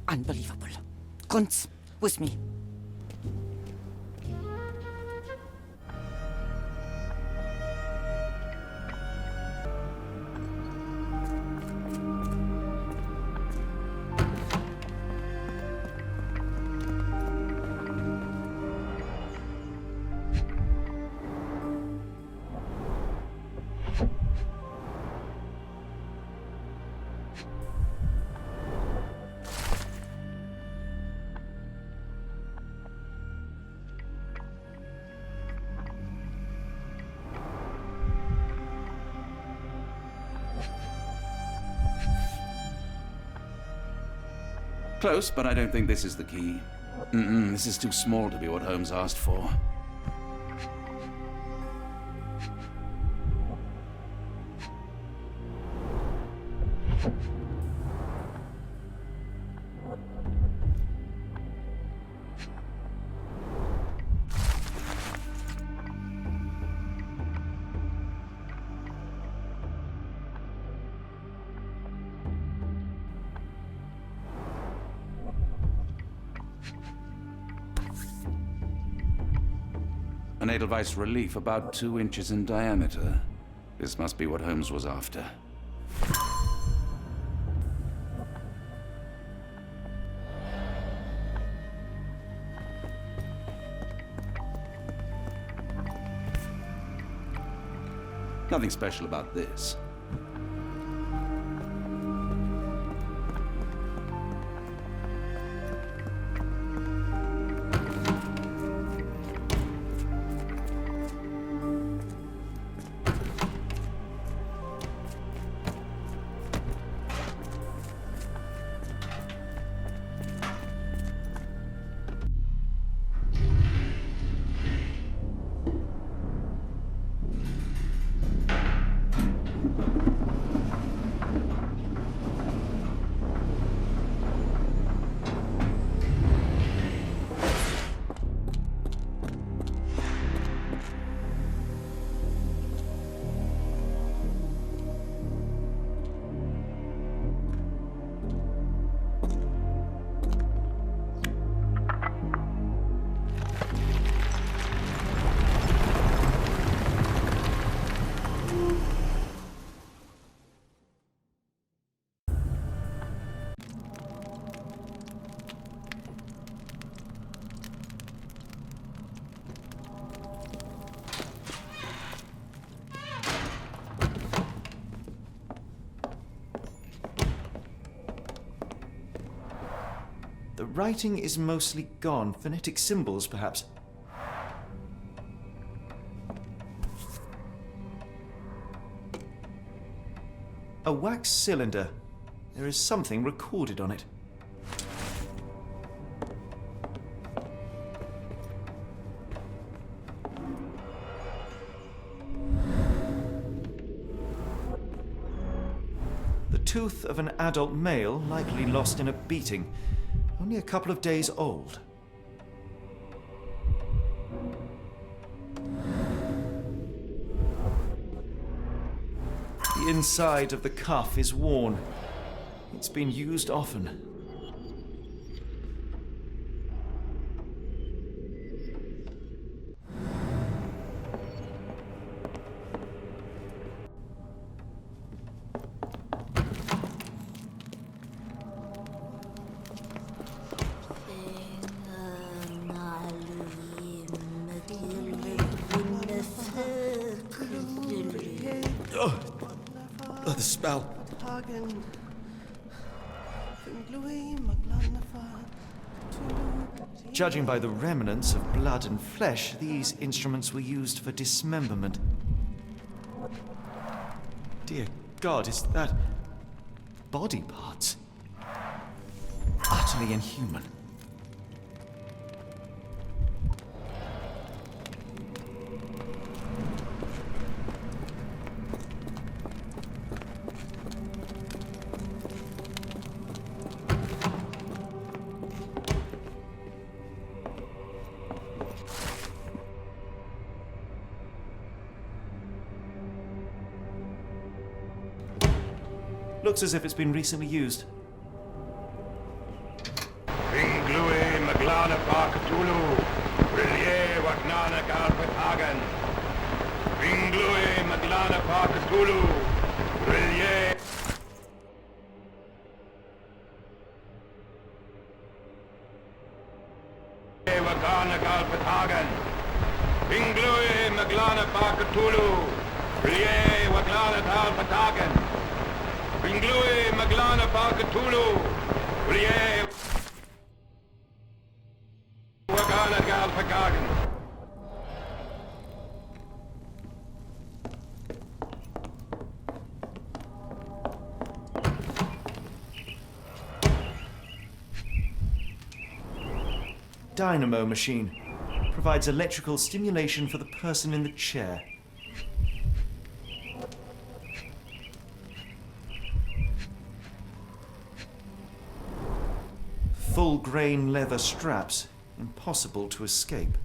Unbelievable. Kunz, with me. Close, but I don't think this is the key. This is too small to be what Holmes asked for. An Edelweiss relief about 2 inches in diameter. This must be what Holmes was after. Nothing special about this. The writing is mostly gone. Phonetic symbols, perhaps. A wax cylinder. There is something recorded on it. The tooth of an adult male, likely lost in a beating. Only a couple of days old. The inside of the cuff is worn. It's been used often. Oh, the spell. Judging by the remnants of blood and flesh, these instruments were used for dismemberment. Dear God, is that body parts? Utterly inhuman. Looks as if it's been recently used. Ringlui Maglana Parkatulu, Rilye Wagnana Galpatagan. Ringlui Maglana Parkatulu, Rilye. Wagana Galpatagan. Ringlui Maglana Parkatulu, Rilye Wagnana Galpatagan. Ringlui Maglana Parkatulu, Rie Wagana Galpagagan. Dynamo machine. Provides electrical stimulation for the person in the chair. Full-grain leather straps, impossible to escape.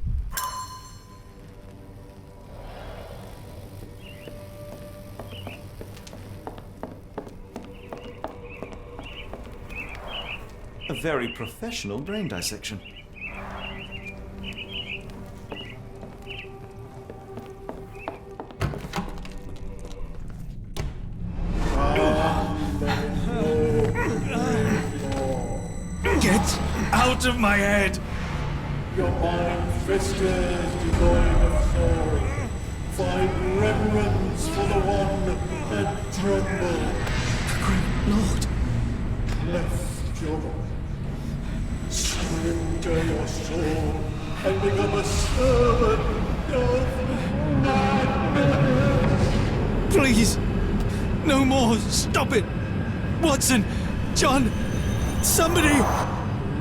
A very professional brain dissection. Get out of my head! Your iron-fisted, devoid of soul. Find reverence for the one and tremble. Great Lord! Lift your surrender your soul and become a servant of madness. Please! No more! Stop it! Watson! John! Somebody!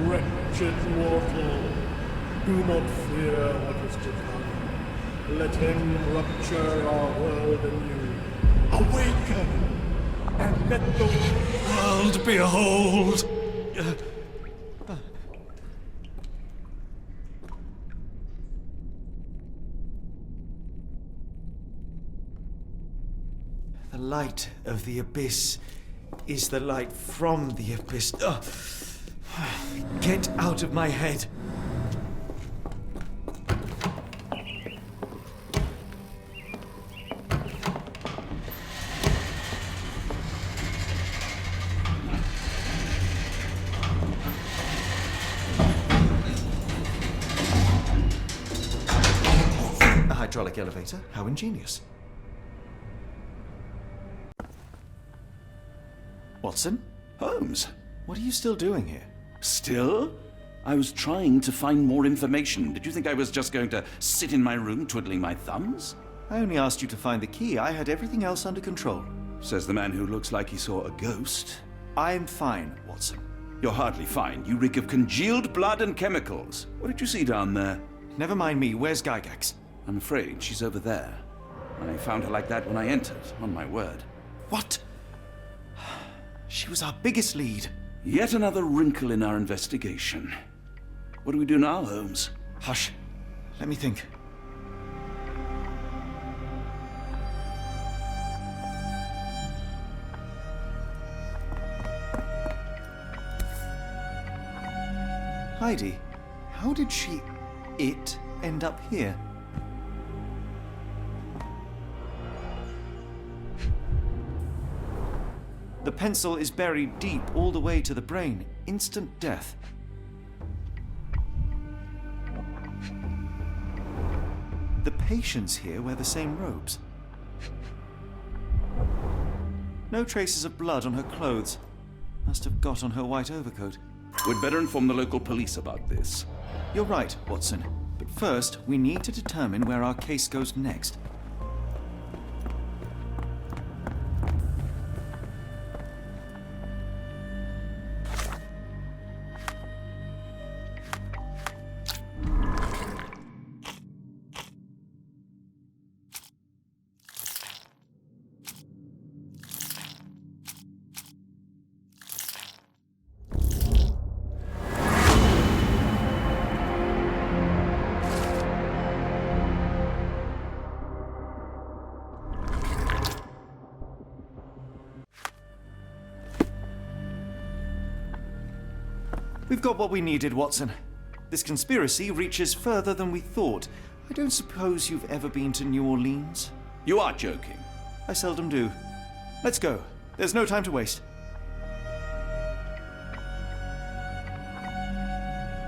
Wretched mortal, do not fear what is to come. Let him rupture our world anew. Awaken, and let the world behold! The light of the abyss is the light from the abyss. Get out of my head. A hydraulic elevator? How ingenious. Watson? Holmes? What are you still doing here? Still? I was trying to find more information. Did you think I was just going to sit in my room twiddling my thumbs? I only asked you to find the key. I had everything else under control. Says the man who looks like he saw a ghost. I'm fine, Watson. You're hardly fine. You reek of congealed blood and chemicals. What did you see down there? Never mind me. Where's Gygax? I'm afraid she's over there. I found her like that when I entered, on my word. What? She was our biggest lead. Yet another wrinkle in our investigation. What do we do now, Holmes? Hush. Let me think. Heidi, how did it end up here? The pencil is buried deep all the way to the brain. Instant death. The patients here wear the same robes. No traces of blood on her clothes. Must have got on her white overcoat. We'd better inform the local police about this. You're right, Watson. But first, we need to determine where our case goes next. We've got what we needed, Watson. This conspiracy reaches further than we thought. I don't suppose you've ever been to New Orleans? You are joking. I seldom do. Let's go. There's no time to waste.